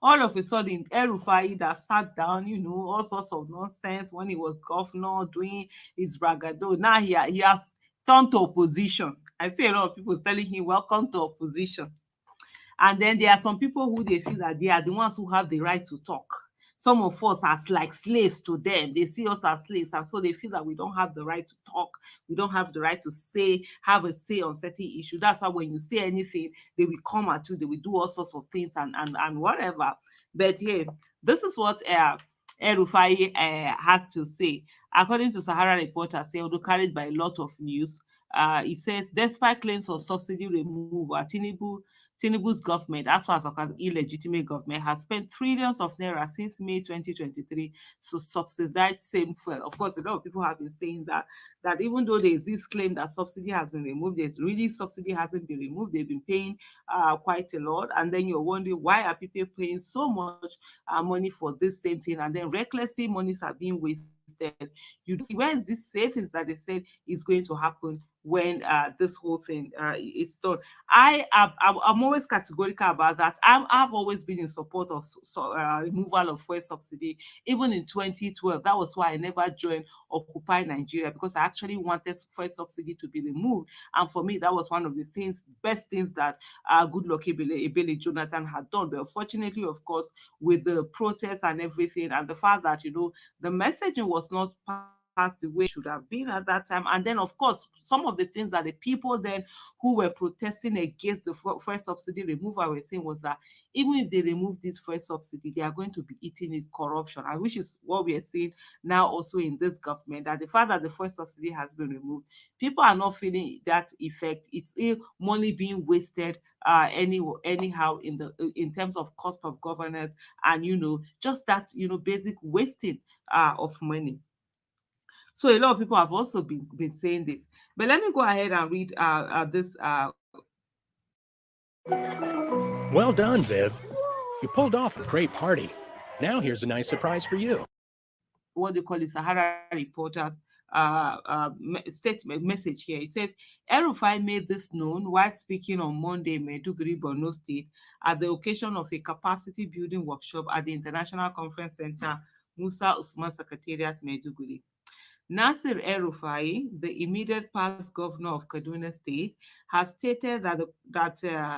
All of a sudden, El-Rufai that sat down, all sorts of nonsense when he was governor doing his bragado. Now he has turned to opposition. I see a lot of people telling him, welcome to opposition. And then there are some people who they feel that they are the ones who have the right to talk. Some of us are like slaves to them. They see us as slaves, and so they feel that we don't have the right to talk. We don't have the right to have a say on certain issues. That's why when you say anything, they will come at you. They will do all sorts of things and whatever. But hey, this is what El-Rufai has to say. According to Sahara Reporter, although carried by a lot of news, it says, despite claims of subsidy removal, Tinubu's government, as far as illegitimate government, has spent trillions of naira since May 2023 to subsidize same fuel. Of course, a lot of people have been saying that even though there is this claim that subsidy has been removed, there's really subsidy hasn't been removed. They've been paying quite a lot. And then you're wondering, why are people paying so much money for this same thing? And then recklessly, monies are being wasted. You see, where is this savings that they said is going to happen when this whole thing is done? I'm always categorical about that. I've always been in support of removal of fuel subsidy. Even in 2012, that was why I never joined Occupy Nigeria, because I actually wanted fuel subsidy to be removed. And for me, that was one of the best things that Goodluck Ebele Jonathan had done. But unfortunately, of course, with the protests and everything, and the fact that the messaging was not passed the way it should have been at that time. And then, of course, some of the things that the people then who were protesting against the fuel subsidy removal were saying was that even if they remove this fuel subsidy, they are going to be eating it corruption, and which is what we are seeing now also in this government, that the fact that the fuel subsidy has been removed, people are not feeling that effect. It's money being wasted anyhow in terms of cost of governance, and just that basic wasting of money. So a lot of people have also been saying this. But let me go ahead and read this. Well done, Viv. You pulled off a great party. Now here's a nice surprise for you. What they call it, Sahara Reporters statement message here. It says, El-Rufai made this known while speaking on Monday in Maiduguri, Borno State, at the occasion of a capacity building workshop at the International Conference Center, Musa Usman Secretariat, Maiduguri. Nasir El-Rufai, the immediate past governor of Kaduna State, has stated that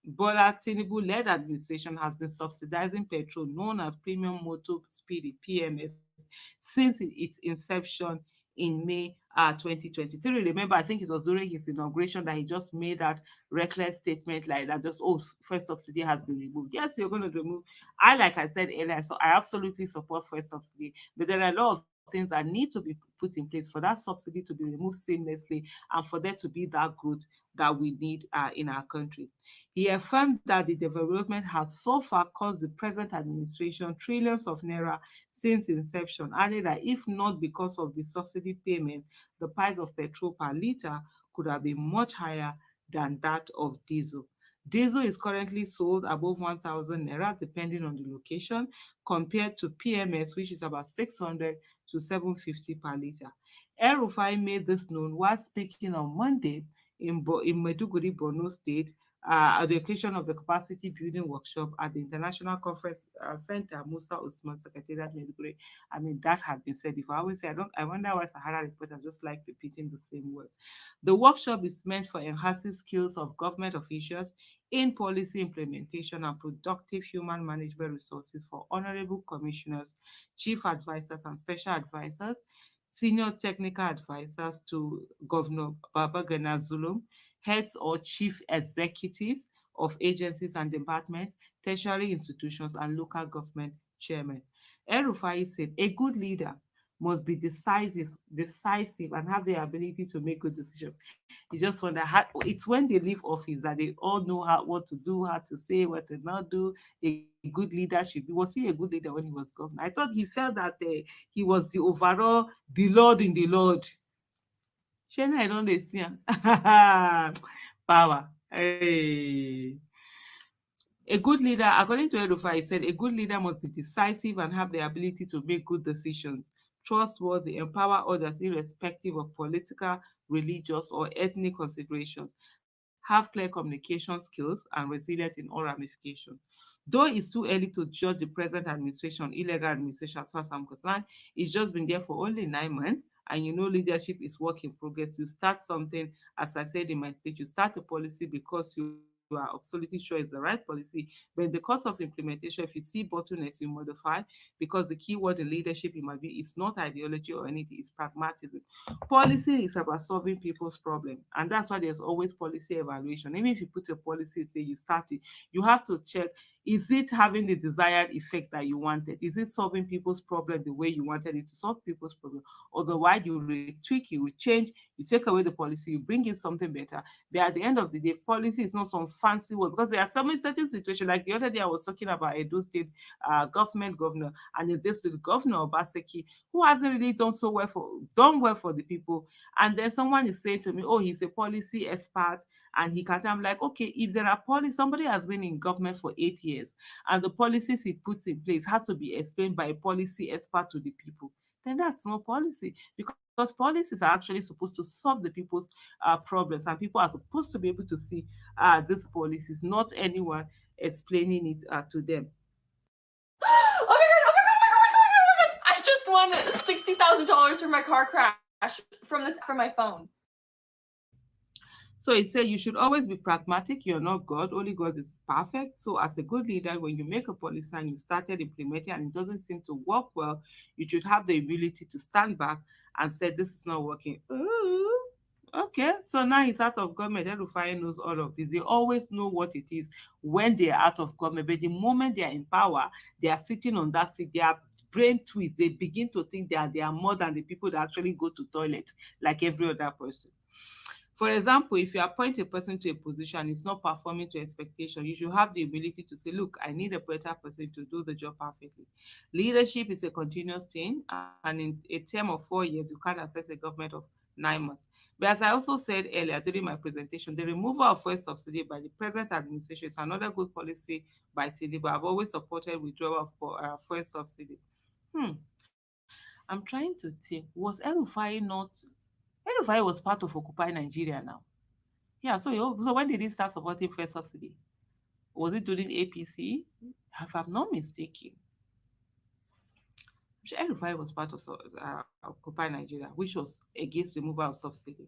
Bola Tinubu-led administration has been subsidizing petrol known as Premium Motor Spirit (PMS) since its inception in May 2023. Remember, I think it was during his inauguration that he just made that reckless statement like that, just, first subsidy has been removed. Yes, you're going to remove. Like I said earlier, so I absolutely support first subsidy, but there are a lot of things that need to be put in place for that subsidy to be removed seamlessly and for there to be that growth that we need in our country. He affirmed that the development has so far cost the present administration trillions of naira since inception, added that if not because of the subsidy payment, the price of petrol per litre could have been much higher than that of diesel. Diesel is currently sold above 1,000 naira depending on the location, compared to PMS, which is about 600 to 750 per litre. El-Rufai made this known while speaking on Monday in Maiduguri, Borno State, at the occasion of the capacity building workshop at the International Conference Center, Musa Usman Secretariat, Maiduguri. I mean, that had been said before. I always say, I wonder why Sahara reporters just like repeating the same word. The workshop is meant for enhancing skills of government officials in policy implementation and productive human management resources for honorable commissioners, chief advisors, and special advisors, senior technical advisors to Governor Babagana Zulum, heads or chief executives of agencies and departments, tertiary institutions, and local government chairmen. El-Rufai said, a good leader must be decisive, and have the ability to make good decisions. You just wonder it's when they leave office that they all know what to do, how to say, what to not do. A good leader should be. Was he a good leader when he was governor? I thought he felt that he was the overall, the Lord in the Lord. Shana, I don't see him. Power. Hey. A good leader, according to El-Rufai, said a good leader must be decisive and have the ability to make good decisions, trustworthy, empower others irrespective of political, religious, or ethnic considerations, have clear communication skills, and resilient in all ramifications. Though it's too early to judge the present administration, illegal administration, as far as I'm concerned, it's just been there for only 9 months. And leadership is work in progress. You start something, as I said in my speech, you start a policy because you are absolutely sure it's the right policy. But in the course of implementation, if you see bottlenecks, you modify, because the key word in leadership, in my view, is not ideology or anything, it's pragmatism. Policy is about solving people's problem, and that's why there's always policy evaluation. Even if you put a policy, say you start it, you have to check, is it having the desired effect that you wanted? Is it solving people's problem the way you wanted it to solve people's problem? Otherwise, you retweak, you will change, you take away the policy, you bring in something better. But at the end of the day, policy is not some fancy word, because there are some certain situations, like the other day I was talking about Edo State governor, and in this governor Obaseki, who hasn't really done well for the people. And then someone is saying to me, oh, he's a policy expert and he can't. I'm like, okay, if there are somebody has been in government for 8 years and the policies he puts in place has to be explained by a policy expert to the people, then that's no policy, because policies are actually supposed to solve the people's problems, and people are supposed to be able to see these policies, not anyone explaining it to them. Oh my God. I just won $60,000 from my car crash from my phone. So he said you should always be pragmatic. You're not God. Only God is perfect. So as a good leader, when you make a policy and you started implementing and it doesn't seem to work well, you should have the ability to stand back and say, this is not working. Ooh, okay. So now he's out of government. El-Rufai knows all of this. They always know what it is when they're out of government. But the moment they're in power, they are sitting on that seat. They are brain twist. They begin to think they are more than the people that actually go to toilet like every other person. For example, if you appoint a person to a position, it's not performing to expectation, you should have the ability to say, look, I need a better person to do the job perfectly. Leadership is a continuous thing, and in a term of 4 years, you can't assess a government of 9 months. But as I also said earlier during my presentation, the removal of fuel subsidy by the present administration is another good policy by Tinubu. I've always supported withdrawal of fuel subsidy. I'm trying to think, was El-Rufai not... El-Rufai was part of Occupy Nigeria now. Yeah, so when did he start supporting fuel subsidy? Was it during APC? If I'm not mistaken, El-Rufai was part of Occupy Nigeria, which was against removal of subsidy.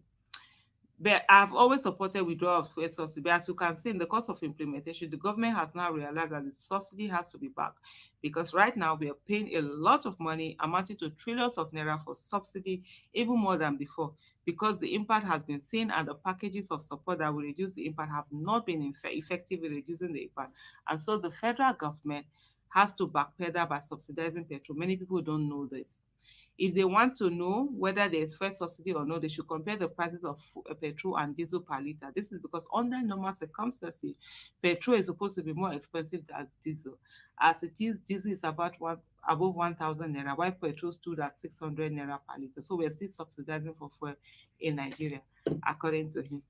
But I've always supported withdrawal of fuel subsidy. But as you can see, in the course of implementation, the government has now realized that the subsidy has to be back, because right now we are paying a lot of money, amounting to trillions of naira for subsidy, even more than before, because the impact has been seen and the packages of support that will reduce the impact have not been effective in reducing the impact. And so the federal government has to backpedal by subsidizing petrol. Many people don't know this. If they want to know whether there is fuel subsidy or not, they should compare the prices of petrol and diesel per liter. This is because under normal circumstances, petrol is supposed to be more expensive than diesel. As it is, diesel is above 1,000 naira, while petrol stood at 600 naira per liter. So we're still subsidizing for fuel in Nigeria, according to him.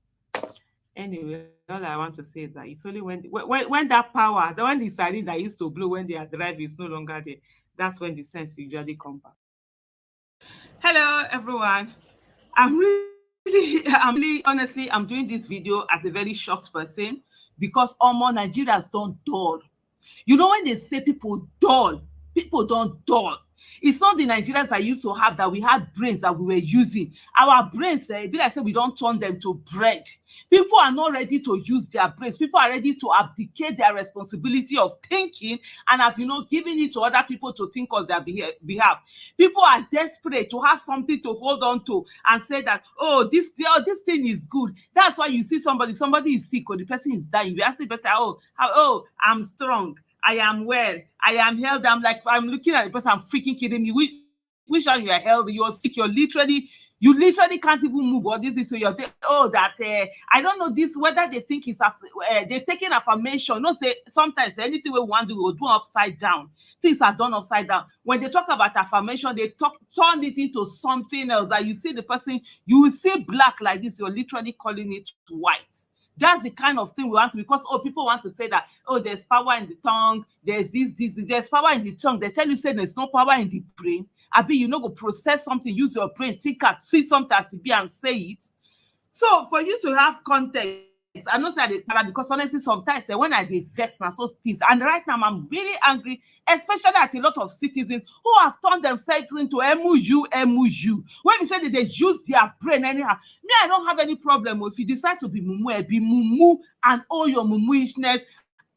Anyway, all I want to say is that it's only when that power, the one the siren that used to blow when they are driving is no longer there, that's when the sense usually comes back. Hello, everyone. Honestly, I'm doing this video as a very shocked person because almost Nigerians don't dull. You know, when they say people dull, people don't dull. It's not the Nigerians that used to have that we had brains that we were using. Our brains, be like I said, we don't turn them to bread. People are not ready to use their brains. People are ready to abdicate their responsibility of thinking and have, given it to other people to think on their behalf. People are desperate to have something to hold on to and say that, this thing is good. That's why you see somebody is sick or the person is dying. You ask the person, I'm strong, I am well, I am healthy. I'm like, I'm looking at the person, I'm freaking kidding me. Which one you are healthy? You're sick. You literally can't even move. Or this is so you're I don't know this whether they think it's they've taken affirmation. No, say sometimes anything we want to do, we'll do upside down. Things are done upside down. When they talk about affirmation, they turn it into something else. That you see the person, you will see black like this. You're literally calling it white. That's the kind of thing we want to, because people want to say that, there's power in the tongue, there's there's power in the tongue. They tell you, say there's no power in the brain. You know, go process something, use your brain, think, see something as it be and say it. So for you to have context, I know that because honestly, sometimes when I vex na so things, and right now I'm really angry, especially at a lot of citizens who have turned themselves into MUU. When we say that they use their brain anyhow, me, I don't have any problem if you decide to be mumu and own your mumuishness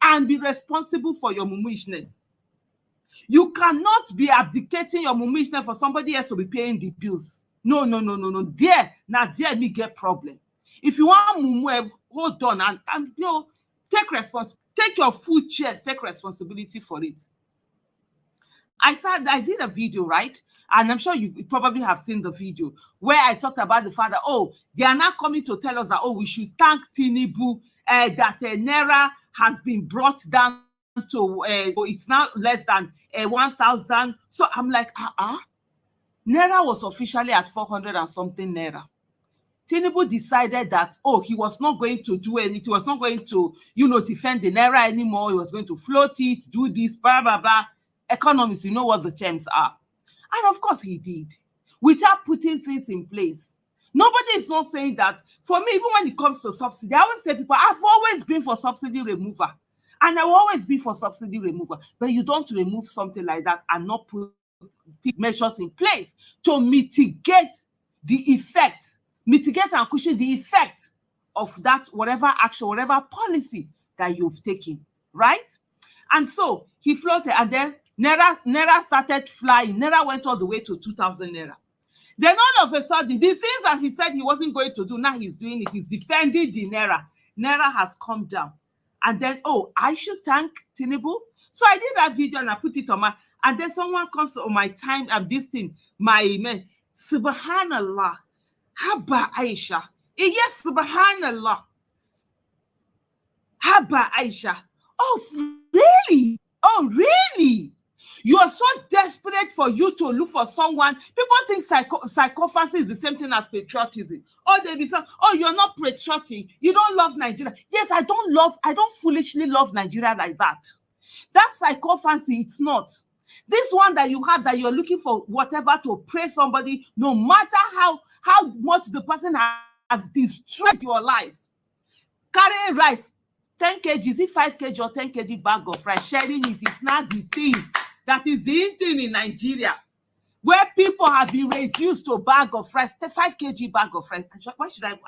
and be responsible for your mumuishness. You cannot be abdicating your mumuishness for somebody else to be paying the bills. No. There me get problem. If you want mumu, hold on and take your full chest, take responsibility for it. I did a video, right? And I'm sure you probably have seen the video where I talked about the fact that, they are now coming to tell us that, we should thank Tinubu, that Naira has been brought down to, it's now less than 1,000. So I'm like, Naira was officially at 400 and something Naira. Tinubu decided that, he was not going to do anything. He was not going to, defend the Naira anymore. He was going to float it, do this, blah, blah, blah. Economists, you know what the terms are. And of course he did, without putting things in place. Nobody is not saying that. For me, even when it comes to subsidy, I always tell people, I've always been for subsidy removal. And I will always be for subsidy removal. But you don't remove something like that and not put these measures in place to mitigate the effect, mitigate and cushion the effect of that, whatever action, whatever policy that you've taken, right? And so he floated, and then Naira started flying. Naira went all the way to 2,000 Naira. Then all of a sudden, the things that he said he wasn't going to do, now he's doing it. He's defending the Naira. Naira has come down. And then, oh, I should thank Tinubu. So I did that video and I put it on my, and then someone comes on my time of this thing, my man, Subhanallah, Haba Aisha. Yes, Subhanallah. Haba Aisha. Oh, really? Oh, really? You are so desperate for you to look for someone. People think psychopathy is the same thing as patriotism. Or they be saying, oh, you're not patriotic. You don't love Nigeria. Yes, I don't foolishly love Nigeria like that. That's psychopathy. It's not. This one that you have, that you're looking for whatever to praise somebody, no matter how much the person has destroyed your life. Carrying rice, 10 kg, is it 5 kg or 10 kg bag of rice? Sharing it is not the thing. That is the thing in Nigeria, where people have been reduced to a bag of rice, 5 kg bag of rice. Why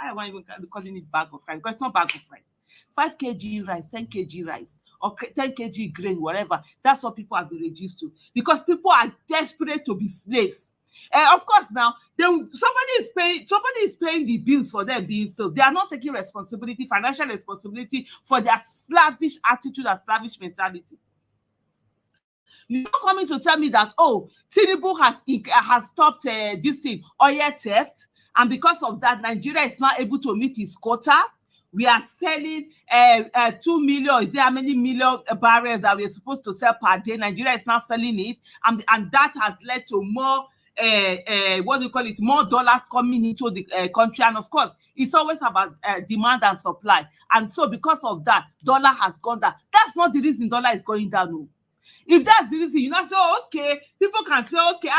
am I even calling it bag of rice? Because it's not bag of rice. 5 kg rice, 10 kg rice, or 10 kg grain, whatever. That's what people have been reduced to. Because people are desperate to be slaves. Of course, now somebody is paying the bills for them being slaves. They are not taking responsibility, financial responsibility for their slavish attitude and slavish mentality. You're not coming to tell me that, oh, Tinubu has stopped this thing, oil theft, and because of that, Nigeria is not able to meet its quota. We are selling 2 million. Is there how many million barrels that we're supposed to sell per day? Nigeria is not selling it, and that has led to more more dollars coming into the country. And of course, it's always about demand and supply. And so because of that, dollar has gone down. That's not the reason dollar is going down. No. If that's the reason, you not say, oh, okay, people can say, okay,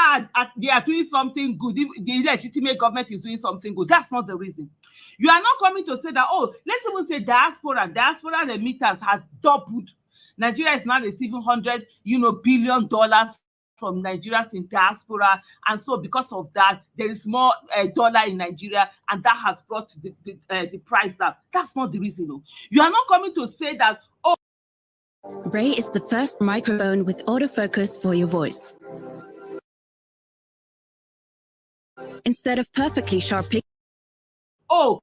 they are doing something good. The legitimate government is doing something good. That's not the reason. You are not coming to say that, oh, let's even say diaspora remittance has doubled. Nigeria is now receiving $100 billion from Nigerians in diaspora, and so because of that, there is more dollar in Nigeria, and that has brought the price down. That's not the reason. No. You are not coming to say that, oh, Ray is the first microphone with autofocus for your voice. Instead of perfectly sharp pictures. Oh,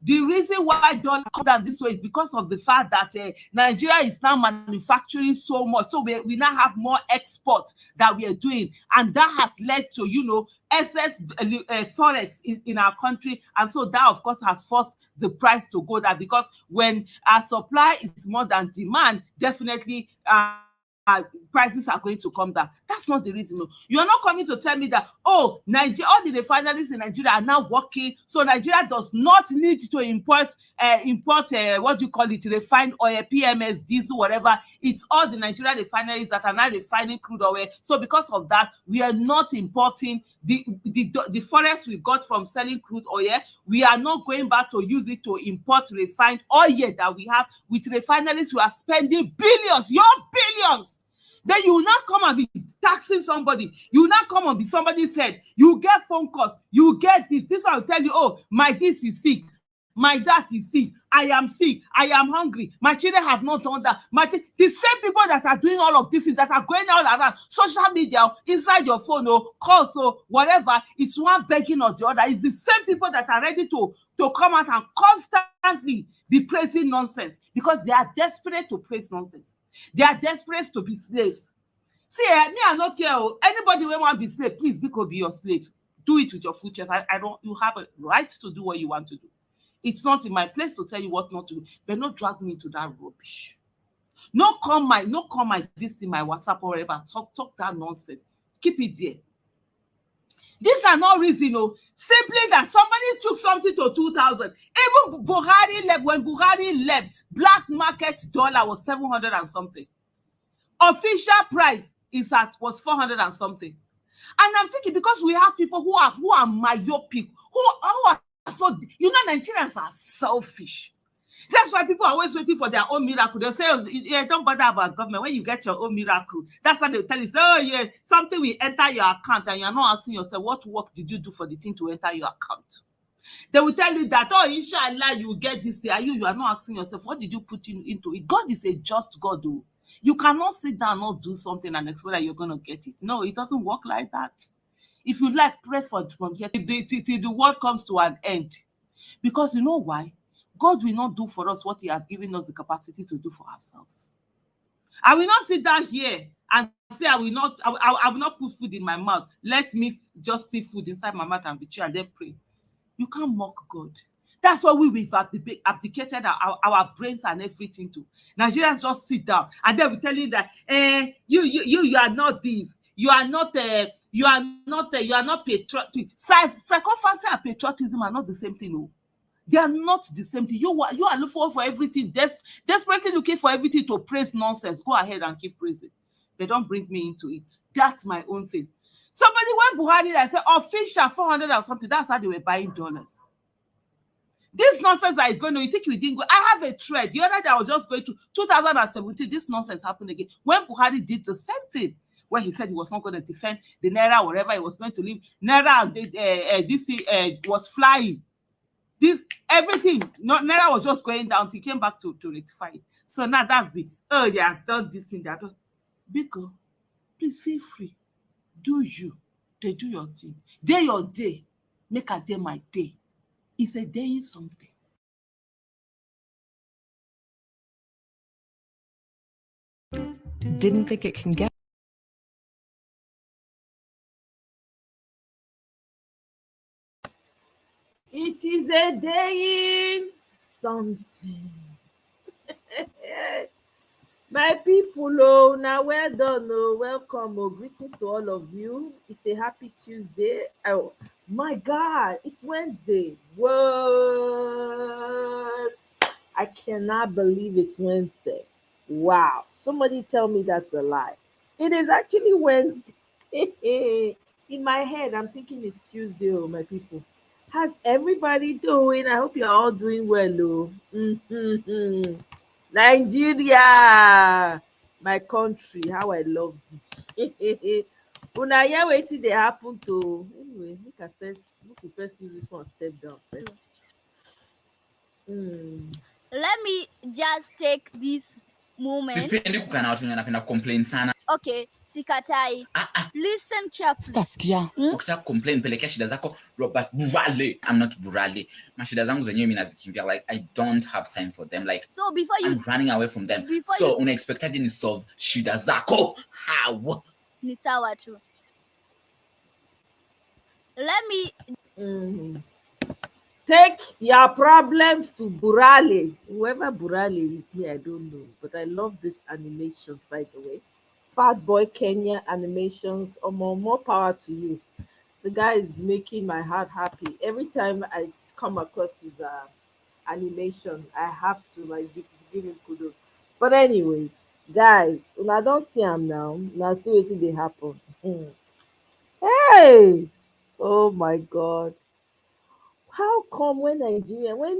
the reason why dollar come down this way is because of the fact that Nigeria is now manufacturing so much. So we now have more export that we are doing. And that has led to, excess forex in our country. And so that, of course, has forced the price to go down, because when our supply is more than demand, definitely prices are going to come down. That's not the reason. No. You're not coming to tell me that, oh, Nigeria, all the refineries in Nigeria are now working, so Nigeria does not need to import what do you call it, refined oil, PMS, diesel, whatever. It's all the Nigerian refineries that are now refining crude oil. So because of that, we are not importing the forex we got from selling crude oil. We are not going back to use it to import refined oil that we have. With refineries, we are spending billions, your billions. Then you will not come and be taxing somebody. You will not come and be somebody's head. You get phone calls. You get this. This one will tell you, oh, my this is sick. My dad is sick. I am sick. I am hungry. My children have not done that. The same people that are doing all of this, that are going all around social media, inside your phone, or calls, or whatever, it's one begging or the other. It's the same people that are ready to come out and constantly be praising nonsense, because they are desperate to praise nonsense. They are desperate to be slaves. See, me, I don't care. Anybody who want to be slave, please be your slave. Do it with your full chest. You have a right to do what you want to do. It's not in my place to tell you what not to do, but not drag me into that rubbish. Not call my this in my WhatsApp or whatever. Talk that nonsense. Keep it there. These are not reasons, simply that somebody took something to 2,000. Even Buhari left. When Buhari left, black market dollar was 700 and something. Official price was 400 and something. And I'm thinking, because we have people who are myopic, who are so, Nigerians are selfish. That's why people are always waiting for their own miracle. They'll say, oh, yeah, don't bother about government. When you get your own miracle, that's what they'll tell you. Say, oh, yeah, something will enter your account, and you're not asking yourself, what work did you do for the thing to enter your account? They will tell you that, oh, inshallah, you will get this thing. You are not asking yourself, what did you put into it? God is a just God, though. You cannot sit down and not do something and expect that you're going to get it. No, it doesn't work like that. If you like, pray for from here till the world comes to an end. Because you know why? God will not do for us what he has given us the capacity to do for ourselves. I will not sit down here and say I will not put food in my mouth. Let me just see food inside my mouth and be chill and then pray. You can't mock God. That's why we've abdicated our brains and everything to. Nigerians just sit down and then we tell you that you are not this. You are not patriotic. Psychophancy and patriotism are not the same thing. No. They are not the same thing. You are looking for everything, desperately looking for everything to praise nonsense. Go ahead and keep praising. They don't bring me into it. That's my own thing. Somebody went Buhari and said, official 400 or something. That's how they were buying dollars. This nonsense that is going on, you think we didn't go? I have a thread. The other day I was just going to 2017. This nonsense happened again. When Buhari did the same thing, where he said he was not going to defend the Naira, wherever he was going to leave, Naira and this was flying. This everything, Naira was just going down. He came back to rectify it. So now that's the they have done this thing, that. Biko, please feel free. Do you? They do your thing. Day your day. Make a day my day. It's a day in something. Didn't think it can get. It is a day in something. My people, oh, now well done, oh, welcome, oh, greetings to all of you. It's a happy Tuesday. Oh my God, it's Wednesday. What? I cannot believe it's Wednesday. Wow, somebody tell me that's a lie. It is actually Wednesday. In my head, I'm thinking it's Tuesday, oh, my people. How's everybody doing? I hope you're all doing well, oh. Nigeria, my country, how I love thee. Una hear wetin dey happen to. Anyway, make we first use this one step down first. Let me just take this moment. Okay, sikatai. Listen carefully. Sitasikia ukisha complain pelekea shida zako Robert Burale. I'm not Burale. Mashida zangu zenyewe mimi nazikimbia, like I don't have time for them, like so before I'm running away from them. So unaexpectaje ni solve shida zako? How? Ni sawa tu. Let me take your problems to Burale. Whoever Burale is here, I don't know, but I love this animation, by the way. Fat Boy Kenya animations. More power to you. The guy is making my heart happy. Every time I come across his animation, I have to like give him kudos. But anyways, guys, when I don't see him now, now see what they happen. Hey, oh my God. How come when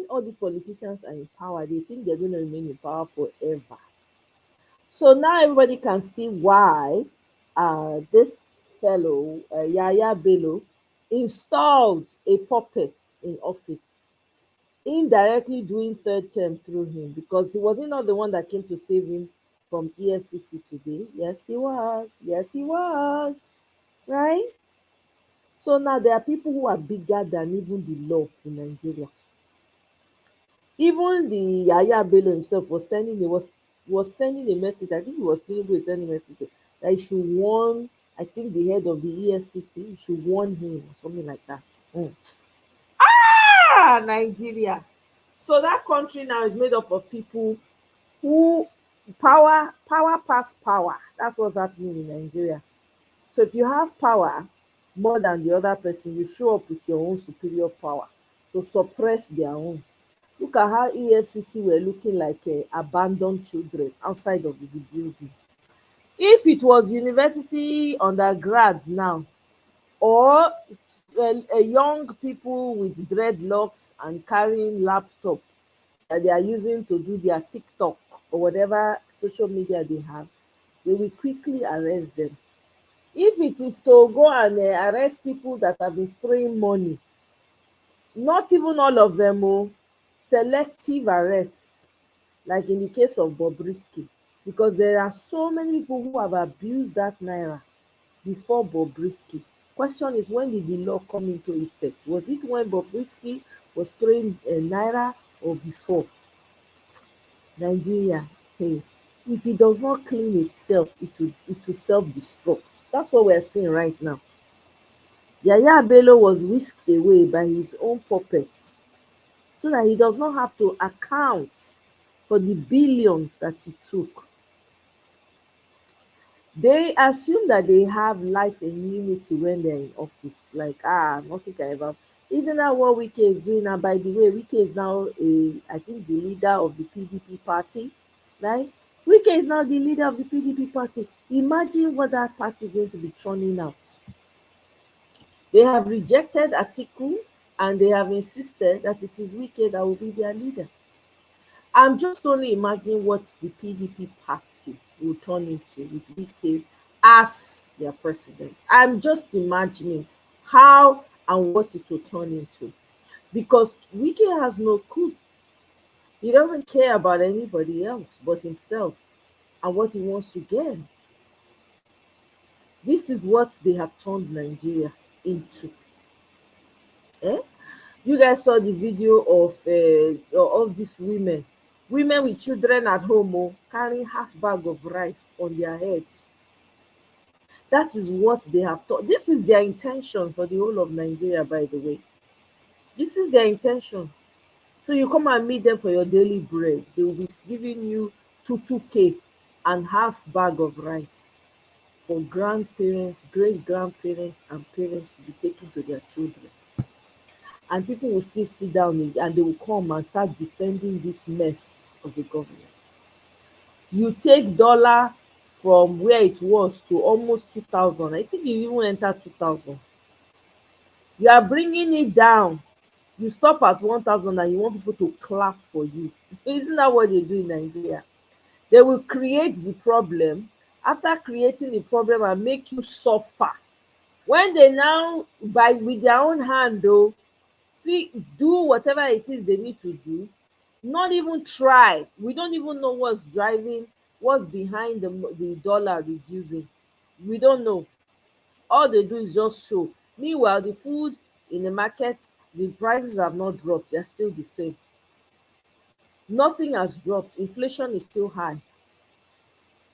all these politicians are in power, they think they're going to remain in power forever? So now everybody can see why this fellow, Yahaya Bello, installed a puppet in office, indirectly doing third term through him, because he wasn't not the one that came to save him from EFCC today. Yes, he was. Yes, he was. Right? So now there are people who are bigger than even the law in Nigeria. Even the Yahaya Bello himself was sending a message. I think he was still sending a message that he should warn, I think the head of the EFCC should warn him or something like that. Nigeria. So that country now is made up of people who power past power. That's what's happening in Nigeria. So if you have power more than the other person, you show up with your own superior power to suppress their own. Look at how EFCC were looking like abandoned children outside of the building. If it was university undergrads now, or young people with dreadlocks and carrying laptop that they are using to do their TikTok or whatever social media they have, they will quickly arrest them. If it is to go and arrest people that have been spraying money, Not even all of them, oh, selective arrests, like in the case of Bobrisky, because there are so many people who have abused that naira before Bobrisky. Question is, when did the law come into effect? Was it when Bobrisky was spraying naira or before? Nigeria, hey, if it does not clean itself, it will self-destruct. That's what we're seeing right now. Yahaya Bello was whisked away by his own puppets so that he does not have to account for the billions that he took. They assume that they have life immunity when they're in office. Like, nothing can ever. Isn't that what Wike is doing now? By the way, Wike is now I think the leader of the PDP party, right? Wike is now the leader of the PDP party. Imagine what that party is going to be churning out. They have rejected Atiku and they have insisted that it is Wike that will be their leader. I'm just only imagining what the PDP party will turn into with Wike as their president. I'm just imagining how and what it will turn into. Because Wike has no coup. He doesn't care about anybody else but himself and what he wants to gain. This is what they have turned Nigeria into. Eh? You guys saw the video of these women with children at home, carrying half bag of rice on their heads. That is what they have taught. This is their intention for the whole of Nigeria, by the way. This is their intention. So you come and meet them for your daily bread. They will be giving you 2k and half bag of rice for grandparents, great grandparents, and parents to be taken to their children. And people will still sit down and they will come and start defending this mess of the government. You take dollar from where it was to almost 2,000. I think you even entered 2,000. You are bringing it down. You stop at 1,000 and you want people to clap for you. Isn't that what they do in Nigeria? They will create the problem. After creating the problem and make you suffer. When they now, with their own hand though, do whatever it is they need to do, not even try. We don't even know what's behind the dollar reducing. We don't know. All they do is just show. Meanwhile, the food in the market, the prices have not dropped. They're still the same. Nothing has dropped. Inflation is still high.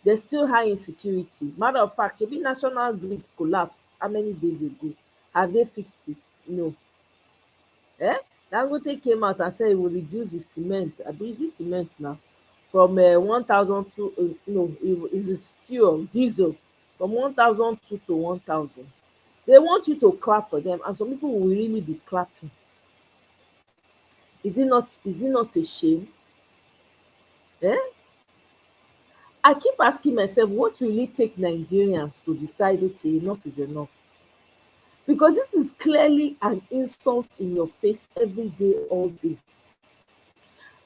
There's still high insecurity. Matter of fact, the national grid collapsed how many days ago? Have they fixed it? No. Dangote came out and said he will reduce the cement. Is it cement now? From 1,000 to no, it is fuel, diesel, from 1,002 to 1,000. They want you to clap for them, and some people will really be clapping. Is it not a shame? I keep asking myself, what will it take Nigerians to decide, okay, enough is enough? Because this is clearly an insult in your face every day, all day.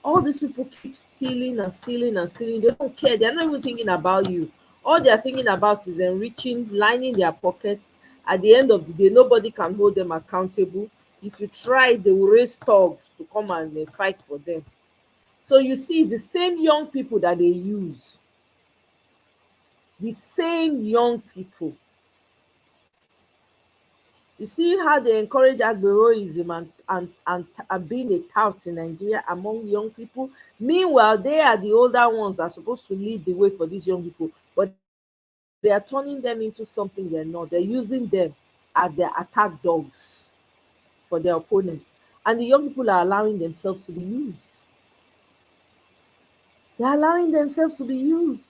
All these people keep stealing and stealing and stealing. They don't care. They're not even thinking about you. All they're thinking about is enriching, lining their pockets. At the end of the day, nobody can hold them accountable. If you try, they will raise thugs to come and fight for them. So you see, it's the same young people that they use. The same young people. You see how they encourage agberoism and being a tout in Nigeria among young people. Meanwhile, they are the older ones that are supposed to lead the way for these young people. But they are turning them into something they're not. They're using them as their attack dogs for their opponents. And the young people are allowing themselves to be used. They're allowing themselves to be used.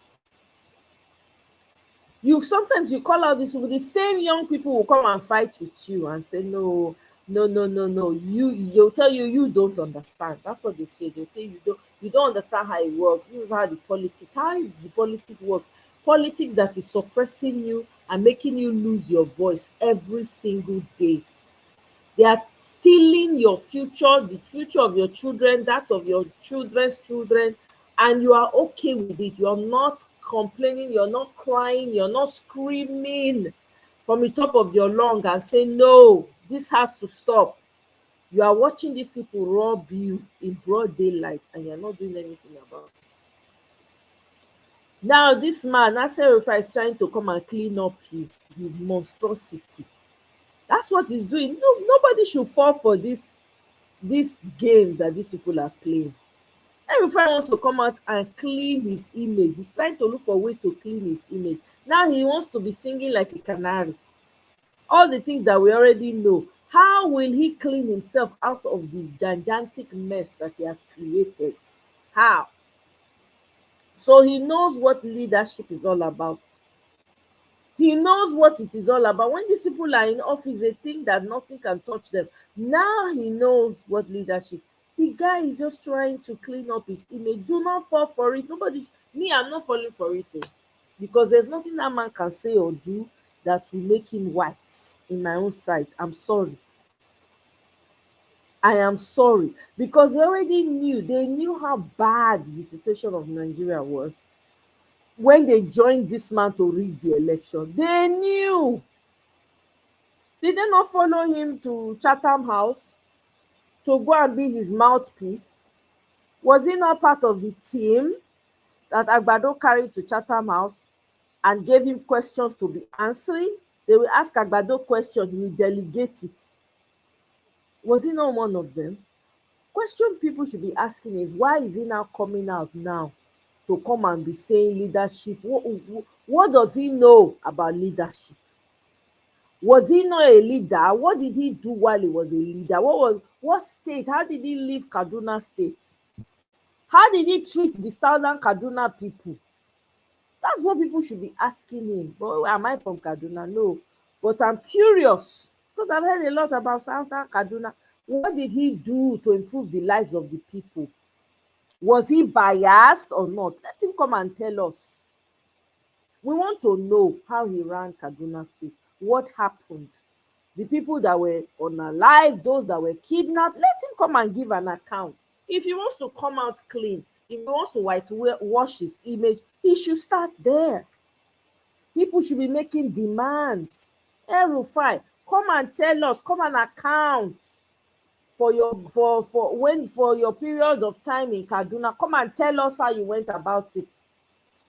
Sometimes you call out these people, the same young people will come and fight with you and say, no. They'll tell you, you don't understand. That's what they say. They say you don't understand how it works. This is how the politics. How does the politics work? Politics that is suppressing you and making you lose your voice every single day. They are stealing your future, the future of your children, that of your children's children, and you are okay with it. You're not complaining, you're not crying, you're not screaming from the top of your lung and saying, no, this has to stop. You are watching these people rob you in broad daylight and you're not doing anything about it. Now this man, Nasser Rufai, is trying to come and clean up his monstrosity. That's what he's doing. No, nobody should fall for these games that these people are playing. Rufai wants to come out and clean his image. He's trying to look for ways to clean his image. Now he wants to be singing like a canary. All the things that we already know. How will he clean himself out of the gigantic mess that he has created? How? So he knows what leadership is all about. He knows what it is all about. When these people are in office, they think that nothing can touch them. Now he knows what leadership. The guy is just trying to clean up his image. Do not fall for it. Nobody, me, I'm not falling for it. Because there's nothing that man can say or do that will make him white in my own sight. I'm sorry. I am sorry. Because they knew how bad the situation of Nigeria was when they joined this man to rig the election. They knew. Did they not follow him to Chatham House to go and be his mouthpiece? Was he not part of the team that Agbado carried to Chatham House and gave him questions to be answering? They will ask Agbado questions, he will delegate it. Was he not one of them? Question people should be asking is, why is he now coming out now to come and be saying leadership? What does he know about leadership? Was he not a leader? What did he do while he was a leader? What state? How did he leave Kaduna State? How did he treat the southern Kaduna people? That's what people should be asking him. But am I from Kaduna? No. But I'm curious because I've heard a lot about southern Kaduna. What did he do to improve the lives of the people? Was he biased or not? Let him come and tell us. We want to know how he ran Kaduna State. What happened? The people that were unalive, those that were kidnapped, let him come and give an account. If he wants to come out clean, if he wants to whitewash his image, he should start there. People should be making demands. Rufai, come and tell us, come and account for your period of time in Kaduna. Come and tell us how you went about it.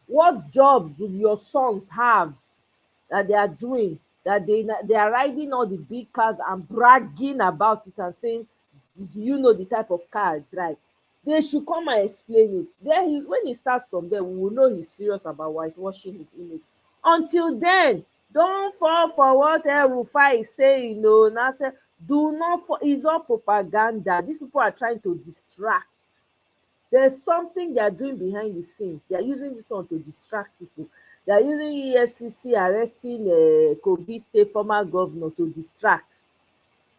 What jobs do your sons have that they are doing, that they are riding all the big cars and bragging about it and saying, do you know the type of car I drive? They should come and explain it. When he starts from there, we will know he's serious about whitewashing his image. Until then, don't fall for what Rufai is saying. No, Nasser, do not fall. It's all propaganda. These people are trying to distract. There's something they are doing behind the scenes. They are using this one to distract people. They are using EFCC arresting Kogi State former governor to distract.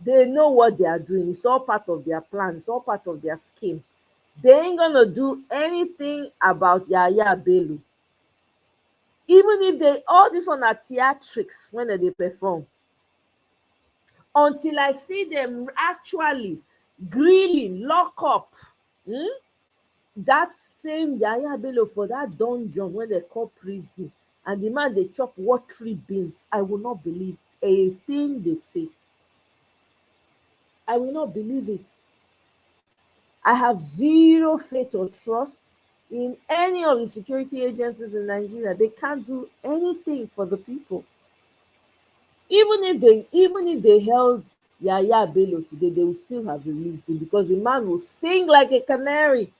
They know what they are doing. It's all part of their plan. It's all part of their scheme. They ain't gonna do anything about Yahaya Bello. Even if all this one are theatrics when they perform. Until I see them actually grilling, lock up. That same Yahaya Bello for that dungeon when they call prison, and the man they chop watery beans, I will not believe a thing they say. I will not believe it. I have zero faith or trust in any of the security agencies in Nigeria. They can't do anything for the people. Even if they held Yahaya Bello today, they will still have released him because the man will sing like a canary.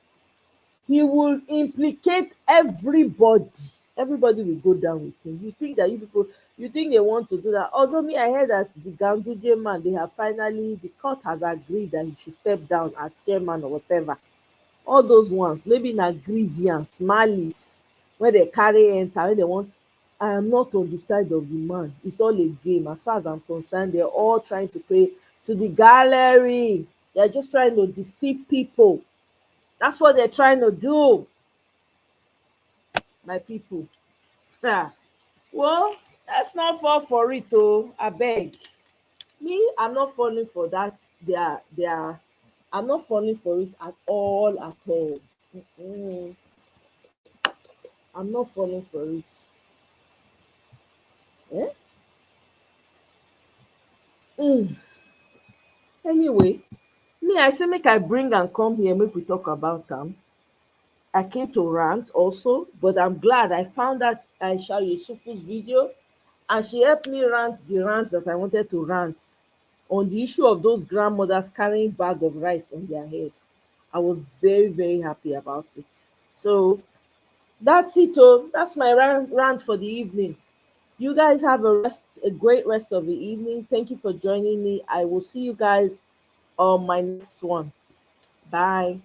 He will implicate everybody. Everybody will go down with him. You think they want to do that? Although me, I heard that the Ganduje man, the court has agreed that he should step down as chairman or whatever. All those ones, maybe na grievance, malice, when they carry enter, when they want. I am not on the side of the man. It's all a game. As far as I'm concerned, they're all trying to pay to the gallery. They're just trying to deceive people. That's what they're trying to do, my people. Well, let's not fall for it, I beg. Me, I'm not falling for that. I'm not falling for it at all, at all. I'm not falling for it. Anyway, Me, I say make I bring and come here, make we talk about them. I came to rant also, but I'm glad I found that Aisha Yusufu's video and she helped me rant the rant that I wanted to rant on the issue of those grandmothers carrying bag of rice on their head. I was very, very happy about it. So that's it. Oh, that's my rant for the evening. You guys have a great rest of the evening. Thank you for joining me. I will see you guys on my next one. Bye.